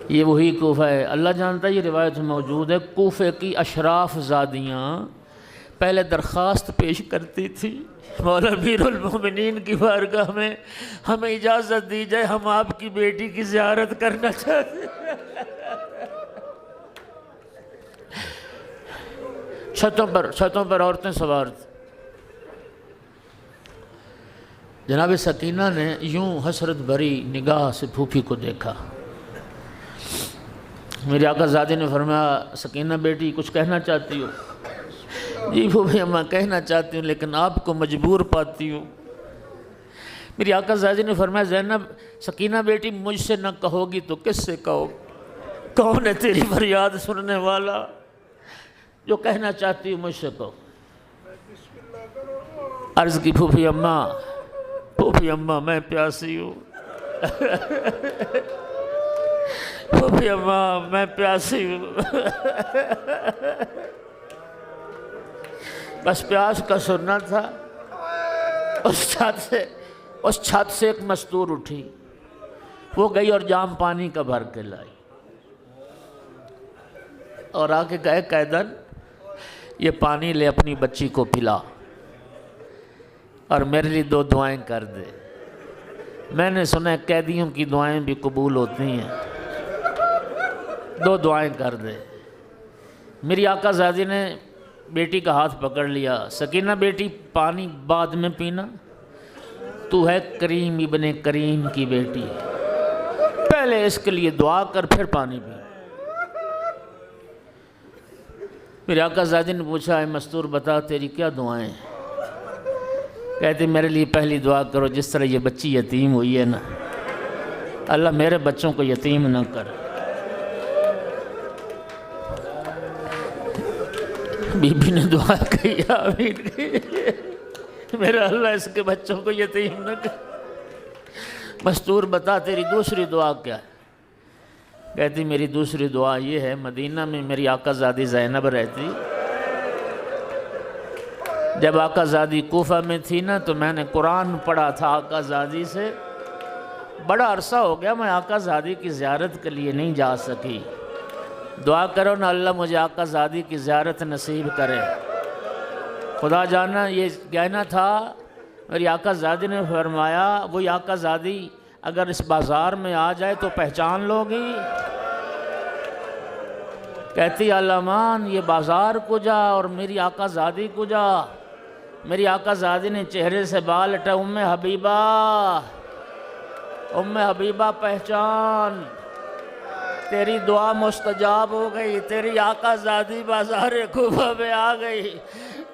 یہ وہی کوفہ ہے۔ اللہ جانتا ہے یہ روایت موجود ہے، کوفے کی اشراف زادیاں پہلے درخواست پیش کرتی تھی، مولا امیر المومنین کی بارگاہ میں ہمیں اجازت دی جائے، ہم آپ کی بیٹی کی زیارت کرنا چاہتے ہیں۔ چھتوں پر عورتیں سوار تھیں۔ جناب سکینہ نے یوں حسرت بھری نگاہ سے پھوپھی کو دیکھا۔ میری آقا زادی نے فرمایا سکینہ بیٹی کچھ کہنا چاہتی ہو؟ جی پھوپھی اماں کہنا چاہتی ہوں لیکن آپ کو مجبور پاتی ہوں۔ میری آقا زادی نے فرمایا زینب سکینہ بیٹی مجھ سے نہ کہو گی تو کس سے کہو؟ کون ہے تیری فریاد سننے والا؟ جو کہنا چاہتی ہوں مجھ سے کہو۔ عرض کی پھوپھی اماں میں پیاسی ہوں، پھوپھی اماں میں پیاسی ہوں۔ بس پیاس کا سننا تھا۔ اس چھت سے ایک مستور اٹھی، وہ گئی اور جام پانی کا بھر کے لائی اور آ کے کہے قیدن یہ پانی لے اپنی بچی کو پلا اور میرے لیے 2 دعائیں کر دے۔ میں نے سنا ہے قیدیوں کی دعائیں بھی قبول ہوتی ہیں، 2 دعائیں کر دے۔ میری آقا زادی نے بیٹی کا ہاتھ پکڑ لیا، سکینہ بیٹی پانی بعد میں پینا، تو ہے کریم ابن کریم کی بیٹی، پہلے اس کے لیے دعا کر پھر پانی پی۔ میرے آقا زادی نے پوچھا اے مستور بتا تیری کیا دعائیں ہیں؟ کہتے میرے لیے پہلی دعا کرو جس طرح یہ بچی یتیم ہوئی ہے نا، اللہ میرے بچوں کو یتیم نہ کر۔ بی بی نے دعا کی آمین کی، میرا اللہ اس کے بچوں کو یتیم نہ کر۔ مستور بتا تیری دوسری دعا کیا ہے؟ کہتی میری دوسری دعا یہ ہے، مدینہ میں میری آقا زادی زینب رہتی، جب آقا زادی کوفہ میں تھی نا تو میں نے قرآن پڑھا تھا آقا زادی سے، بڑا عرصہ ہو گیا میں آقا زادی کی زیارت کے لیے نہیں جا سکی، دعا کرو نا اللہ مجھے آقا زادی کی زیارت نصیب کرے۔ خدا جانا یہ کہنا تھا، میری آقا زادی نے فرمایا وہی آقا زادی اگر اس بازار میں آ جائے تو پہچان لو گی؟ کہتی علامان یہ بازار کو جا اور میری آقا زادی کو جا۔ میری آقا زادی نے چہرے سے بال ہٹا، ام حبیبہ، ام حبیبہ پہچان، تیری دعا مستجاب ہو گئی، تیری آقا زادی بازار کوفہ میں آ گئی۔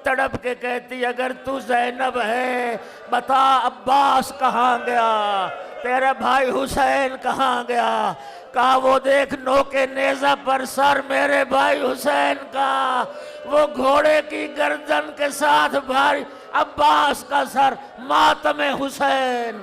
تڑپ کے کہتی اگر تو زینب ہے بتا عباس کہاں گیا، تیرا بھائی حسین کہاں گیا؟ کہا وہ دیکھ نوکے نیزہ پر سر میرے بھائی حسین کا، وہ گھوڑے کی گردن کے ساتھ بھائی عباس کا سر، ماتم حسین۔